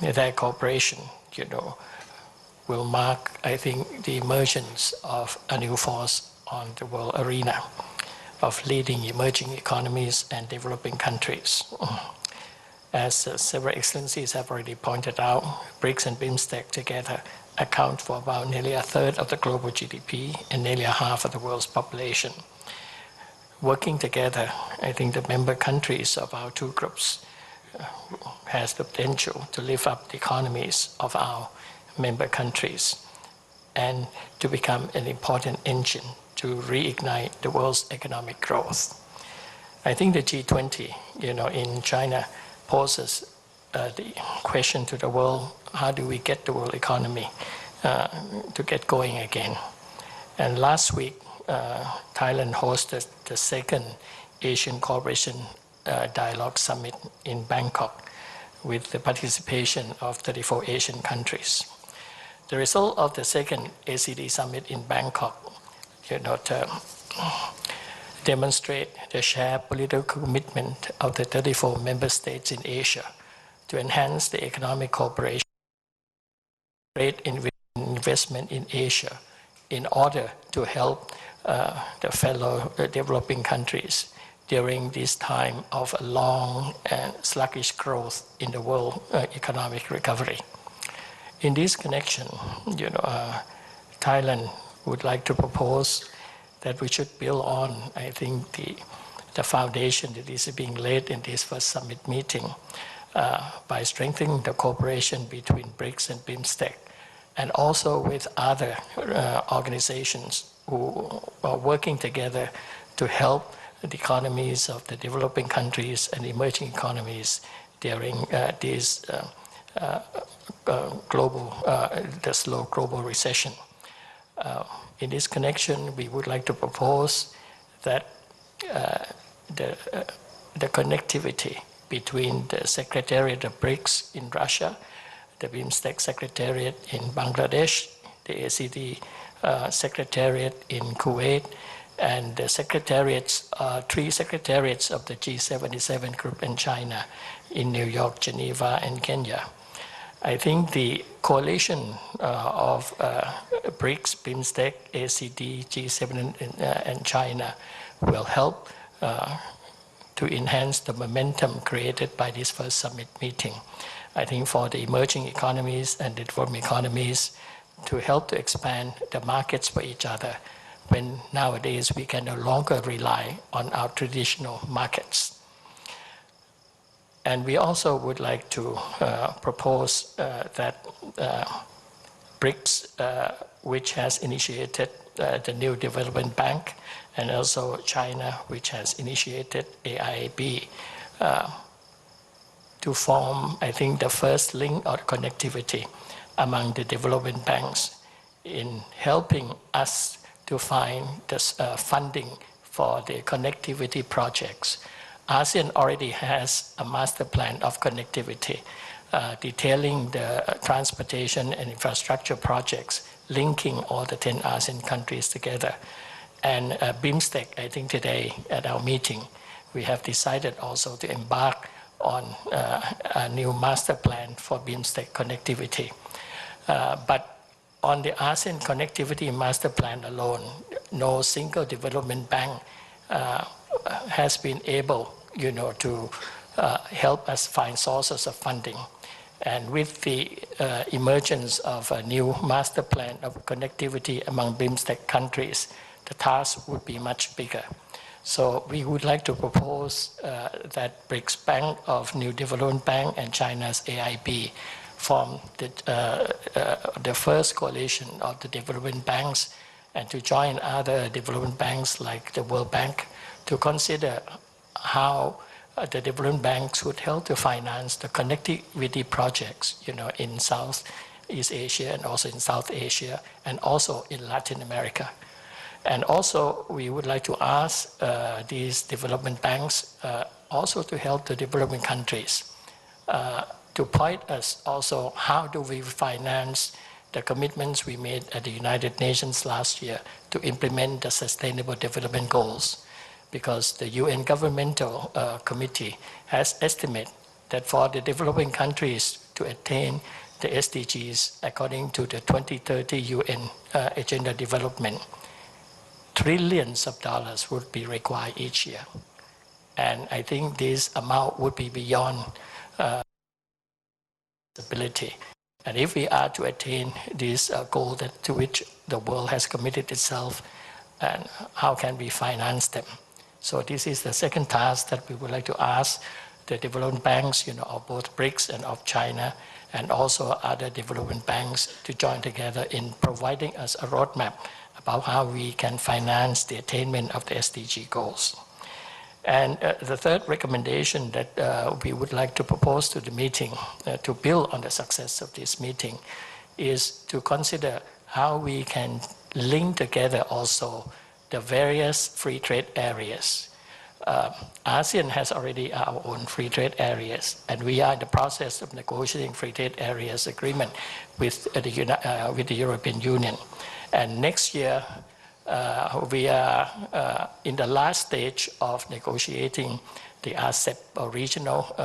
their cooperation, will mark, I think, the emergence of a new force on the world arena of leading emerging economies and developing countries. As several excellencies have already pointed out, BRICS and BIMSTEC together account for about nearly a third of the global GDP and nearly a half of the world's population. Working together, I think the member countries of our two groups has the potential to lift up the economies of our member countries and to become an important engine to reignite the world's economic growth. I think the G20, in China poses the question to the world, how do we get the world economy to get going again? And last week, Thailand hosted the second Asian Cooperation Dialogue Summit in Bangkok with the participation of 34 Asian countries. The result of the second ACD Summit in Bangkok demonstrate the shared political commitment of the 34 member states in Asia to enhance the economic cooperation, great investment in Asia in order to help the fellow developing countries during this time of a long and sluggish growth in the world economic recovery. In this connection, Thailand would like to propose that we should build on, I think, the foundation that is being laid in this first summit meeting by strengthening the cooperation between BRICS and BIMSTEC, and also with other organizations who are working together to help the economies of the developing countries and emerging economies during this slow global recession. In this connection, we would like to propose that the connectivity between the Secretariat of BRICS in Russia, the BIMSTEC Secretariat in Bangladesh, the ACD Secretariat in Kuwait, and the secretariats, 3 secretariats of the G77 group in China, in New York, Geneva, and Kenya. I think the coalition of BRICS, BIMSTEC, ACD, G7, and China will help to enhance the momentum created by this first summit meeting. I think for the emerging economies and the developing economies to help to expand the markets for each other, when nowadays we can no longer rely on our traditional markets. And we also would like to propose that BRICS, which has initiated the New Development Bank, and also China, which has initiated AIIB, to form, I think, the first link or connectivity among the development banks in helping us to find this funding for the connectivity projects. ASEAN already has a master plan of connectivity detailing the transportation and infrastructure projects linking all the 10 ASEAN countries together. And BIMSTEC, I think today at our meeting, we have decided also to embark on a new master plan for BIMSTEC connectivity. But on the ASEAN connectivity master plan alone, no single development bank has been able, to help us find sources of funding. And with the emergence of a new master plan of connectivity among BIMSTEC countries, the task would be much bigger. So we would like to propose that BRICS Bank of New Development Bank and China's AIB form the first coalition of the development banks, and to join other development banks like the World Bank to consider how the development banks would help to finance the connectivity projects, in Southeast Asia and also in South Asia and also in Latin America. And also, we would like to ask these development banks also to help the developing countries to point us also how do we finance the commitments we made at the United Nations last year to implement the Sustainable Development Goals. Because the UN Governmental Committee has estimated that for the developing countries to attain the SDGs according to the 2030 UN Agenda Development, trillions of dollars would be required each year. And I think this amount would be beyond ability. And if we are to attain this goal to which the world has committed itself, and how can we finance them? So this is the second task that we would like to ask the development banks, of both BRICS and of China, and also other development banks to join together in providing us a roadmap about how we can finance the attainment of the SDG goals. And the third recommendation that we would like to propose to the meeting to build on the success of this meeting is to consider how we can link together also the various free trade areas. ASEAN has already our own free trade areas, and we are in the process of negotiating free trade areas agreement with the European Union. And next year, we are in the last stage of negotiating the RCEP, or Regional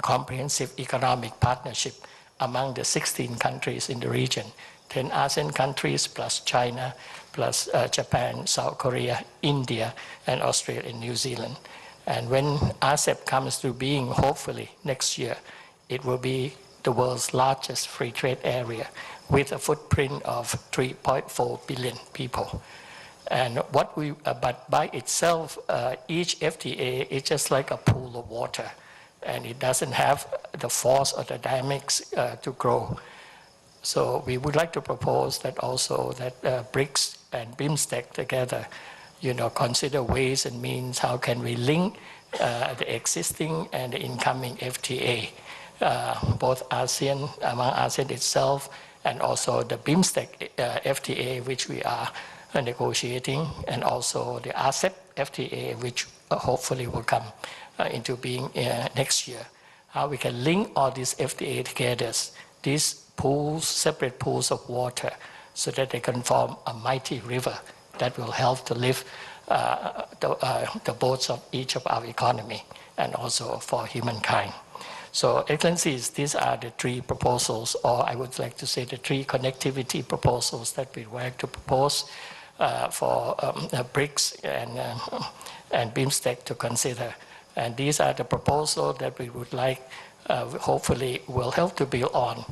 Comprehensive Economic Partnership, among the 16 countries in the region, 10 ASEAN countries plus China, plus Japan, South Korea, India, and Australia and New Zealand. And when RCEP comes to being, hopefully next year, it will be the world's largest free trade area with a footprint of 3.4 billion people. And but by itself, each FTA is just like a pool of water, and it doesn't have the force or the dynamics to grow. So we would like to propose that also that BRICS and BIMSTEC together, consider ways and means how can we link the existing and the incoming FTA, both ASEAN, among ASEAN itself, and also the BIMSTEC FTA, which we are negotiating, and also the RCEP FTA, which hopefully will come into being next year. How we can link all these FTA together, these pools, separate pools of water, so that they can form a mighty river that will help to lift the boats of each of our economy and also for humankind. So, Excellencies, these are the three proposals, or I would like to say the three connectivity proposals that we would like to propose for BRICS and BIMSTEC to consider. And these are the proposals that we would like, hopefully will help to build on,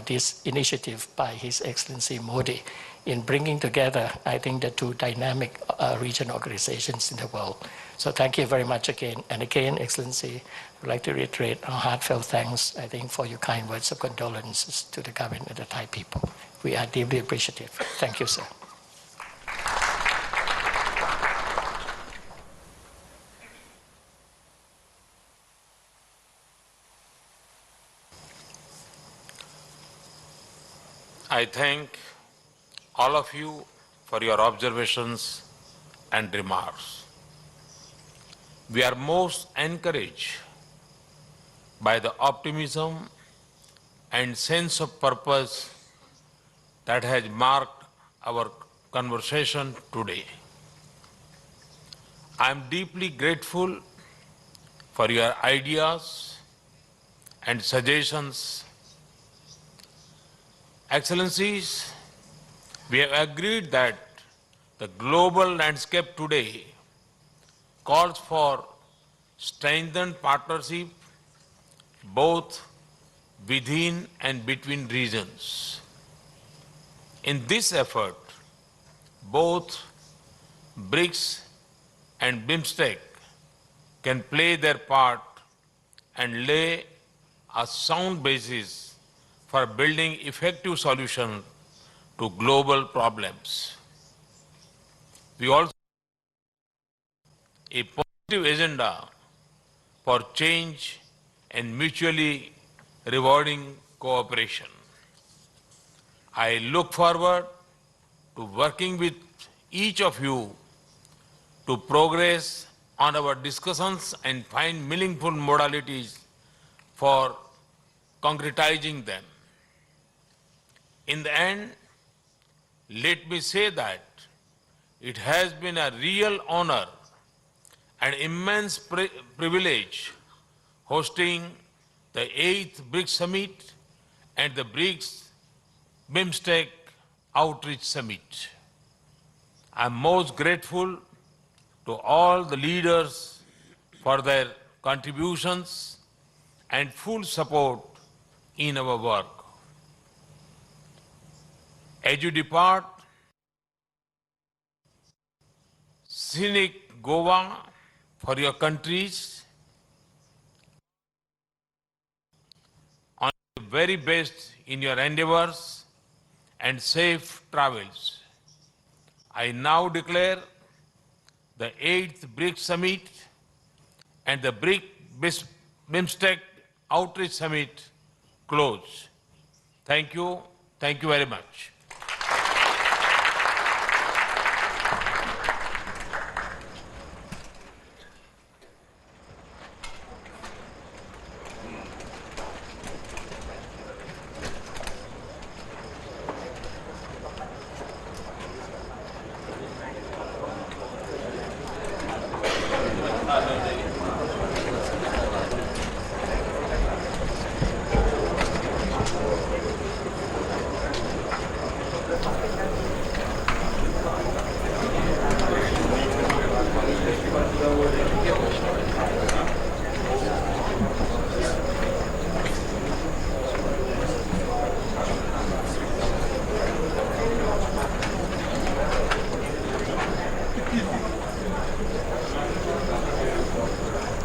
this initiative by His Excellency Modi in bringing together, I think, the two dynamic regional organizations in the world. So thank you very much again. And again, Excellency, I'd like to reiterate our heartfelt thanks, I think, for your kind words of condolences to the government and the Thai people. We are deeply appreciative. Thank you, sir. I thank all of you for your observations and remarks. We are most encouraged by the optimism and sense of purpose that has marked our conversation today. I am deeply grateful for your ideas and suggestions. Excellencies, we have agreed that the global landscape today calls for strengthened partnership both within and between regions. In this effort, both BRICS and BIMSTEC can play their part and lay a sound basis for building effective solutions to global problems. We also have a positive agenda for change and mutually rewarding cooperation. I look forward to working with each of you to progress on our discussions and find meaningful modalities for concretizing them. In the end, let me say that it has been a real honor and immense privilege hosting the 8th BRICS Summit and the BRICS BIMSTEC Outreach Summit. I am most grateful to all the leaders for their contributions and full support in our work. As you depart scenic Goa for your countries, on the very best in your endeavors and safe travels. I now declare the 8th BRICS Summit and the BIMSTEC Outreach Summit closed. Thank you. Thank you very much.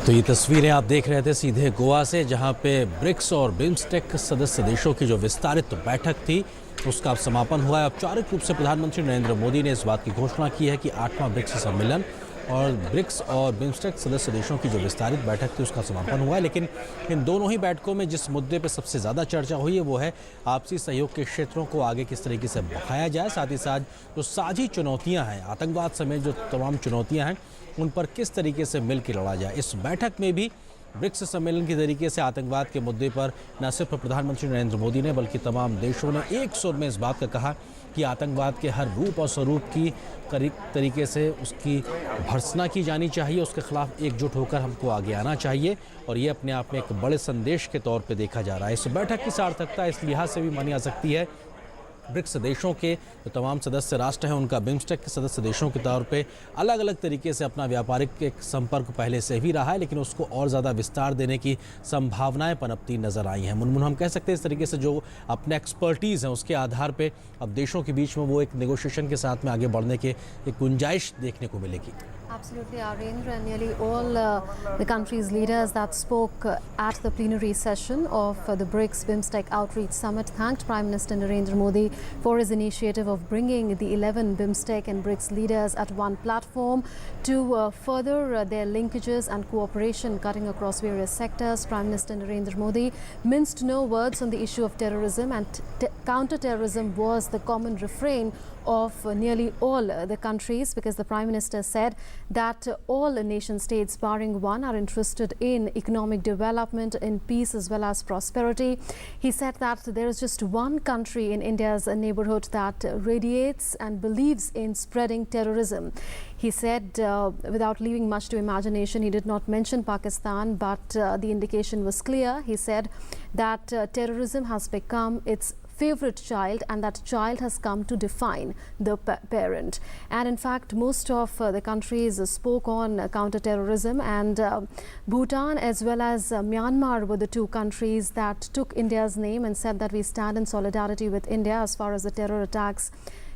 तो ये तस्वीरें आप देख रहे थे सीधे गोवा से, जहां पे ब्रिक्स और बिम्स्टेक सदस्य देशों की जो विस्तारित बैठक थी उसका अब समापन हुआ है। औपचारिक रूप से प्रधानमंत्री नरेंद्र मोदी ने इस बात की घोषणा की है कि 8वां ब्रिक्स सम्मेलन और ब्रिक्स और बिम्स्टेक सदस्य देशों की जो विस्तारित बैठक थी उसका समापन हुआ है। लेकिन इन दोनों ही बैठकों में जिस मुद्दे पर सबसे ज़्यादा चर्चा हुई है वो है आपसी सहयोग के क्षेत्रों को आगे किस तरीके से बढ़ाया जाए, साथ ही साथ जो साझी चुनौतियाँ हैं, आतंकवाद समेत जो तमाम चुनौतियाँ हैं उन पर किस तरीके से मिलकर लड़ा जाए। इस बैठक में भी ब्रिक्स सम्मेलन के तरीके से आतंकवाद के मुद्दे पर न सिर्फ प्रधानमंत्री नरेंद्र मोदी ने बल्कि तमाम देशों ने एक सुर में इस बात का कहा कि आतंकवाद के हर रूप और स्वरूप की तरीके से उसकी भर्त्सना की जानी चाहिए, उसके खिलाफ एकजुट होकर हमको आगे आना चाहिए और ये अपने आप में एक बड़े संदेश के तौर पे देखा जा रहा है। इस बैठक की सार्थकता इस लिहाज से भी मानी जा सकती है ब्रिक्स देशों के जो तमाम सदस्य राष्ट्र हैं उनका बिम्स्टेक के सदस्य देशों के तौर पे अलग अलग तरीके से अपना व्यापारिक एक संपर्क पहले से भी रहा है, लेकिन उसको और ज़्यादा विस्तार देने की संभावनाएं पनपती नज़र आई हैं। मुनमुन हम कह सकते हैं इस तरीके से जो अपने एक्सपर्टीज़ हैं उसके आधार पे अब देशों के बीच में वो एक नेगोशिएशन के साथ में आगे बढ़ने के एक गुंजाइश देखने को मिलेगी। Absolutely, Arendra, and nearly all the country's leaders that spoke at the plenary session of the BRICS BIMSTEC Outreach Summit thanked Prime Minister Narendra Modi for his initiative of bringing the 11 BIMSTEC and BRICS leaders at one platform to further their linkages and cooperation cutting across various sectors. Prime Minister Narendra Modi minced no words on the issue of terrorism, and counter-terrorism was the common refrain of nearly all the countries, because the Prime Minister said that all nation states barring one are interested in economic development, in peace as well as prosperity. He said that there is just one country in India's neighborhood that radiates and believes in spreading terrorism. He said, without leaving much to imagination, he did not mention Pakistan, but the indication was clear. He said that terrorism has become its favorite child, and that child has come to define the parent. And in fact, most of the countries spoke on counter-terrorism, and Bhutan as well as Myanmar were the two countries that took India's name and said that we stand in solidarity with India as far as the terror attacks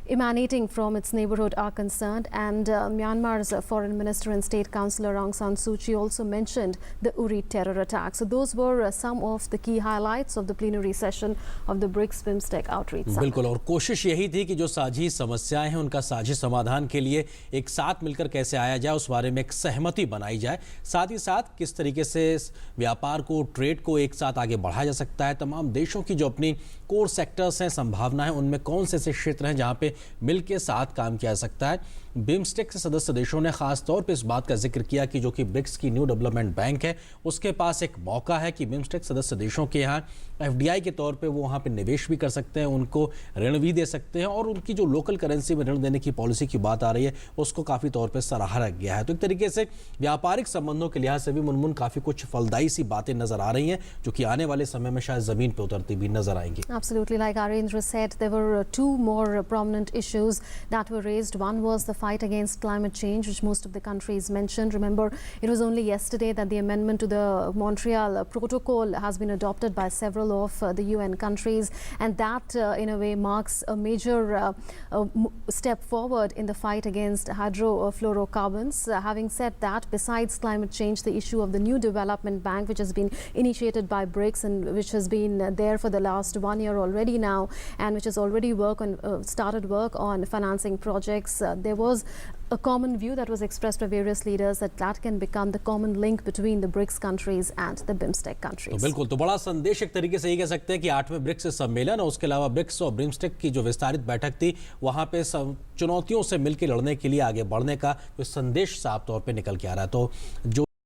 emanating from its neighborhood are concerned. And Myanmar's Foreign Minister and State Councillor Aung San Suu Kyi also mentioned the Uri terror attack. So those were some of the key highlights of the plenary session of the BRICS BIMSTEC Outreach Summit. बिल्कुल, और कोशिश यही थी कि जो साझी समस्याएं हैं उनका साझी समाधान के लिए एक साथ मिलकर कैसे आया जाए, उस बारे में एक सहमति बनाई जाए। साथ ही साथ किस तरीके से व्यापार को, ट्रेड को एक साथ आगे बढ़ाया जा सकता है। तमाम देशों की जो अपनी कोर सेक्टर्स हैं, संभावना है, उनमें कौन से ऐसे क्षेत्र हैं जहां पे मिलकर साथ काम किया जा सकता है। बिम्स्टेक के सदस्य देशों ने खास तौर पे इस बात का जिक्र किया कि जो कि ब्रिक्स की न्यू डेवलपमेंट बैंक है, उसके पास एक मौका है कि बिम्स्टेक सदस्य देशों के यहाँ एफडीआई के तौर पे वो वहाँ पे निवेश भी कर सकते हैं, उनको ऋण भी दे सकते हैं, और उनकी जो लोकल करेंसी में ऋण देने की पॉलिसी की बात आ रही है उसको काफ़ी तौर पर सराहा गया है। तो एक तरीके से व्यापारिक संबंधों के लिहाज से भी मुनमुन काफ़ी कुछ फलदायी सी बातें नजर आ रही हैं, जो कि आने वाले समय में शायद ज़मीन पर उतरती भी नजर आएंगी। Absolutely, like Arendra said, there were two more prominent issues that were raised. One was the fight against climate change, which most of the countries mentioned. Remember, it was only yesterday that the amendment to the Montreal Protocol has been adopted by several of the UN countries, and that in a way marks a major step forward in the fight against hydrofluorocarbons. Having said that, besides climate change, the issue of the new development bank, which has been initiated by BRICS and which has been there for the last 1 year already now, and which has already started work on financing projects, there was a common view that was expressed by various leaders that can become the common link between the BRICS countries and the BIMSTEC countries. तो बिल्कुल, तो बड़ा संदेश एक तरीके से ये कह सकते हैं कि 8वें ब्रिक्स सम्मेलन और उसके अलावा ब्रिक्स और बिम्स्टेक की जो विस्तारित बैठक थी, वहां पे चुनौतियों से मिलकर लड़ने के लिए आगे बढ़ने का जो संदेश साफ तौर पे निकल के आ रहा है। तो जो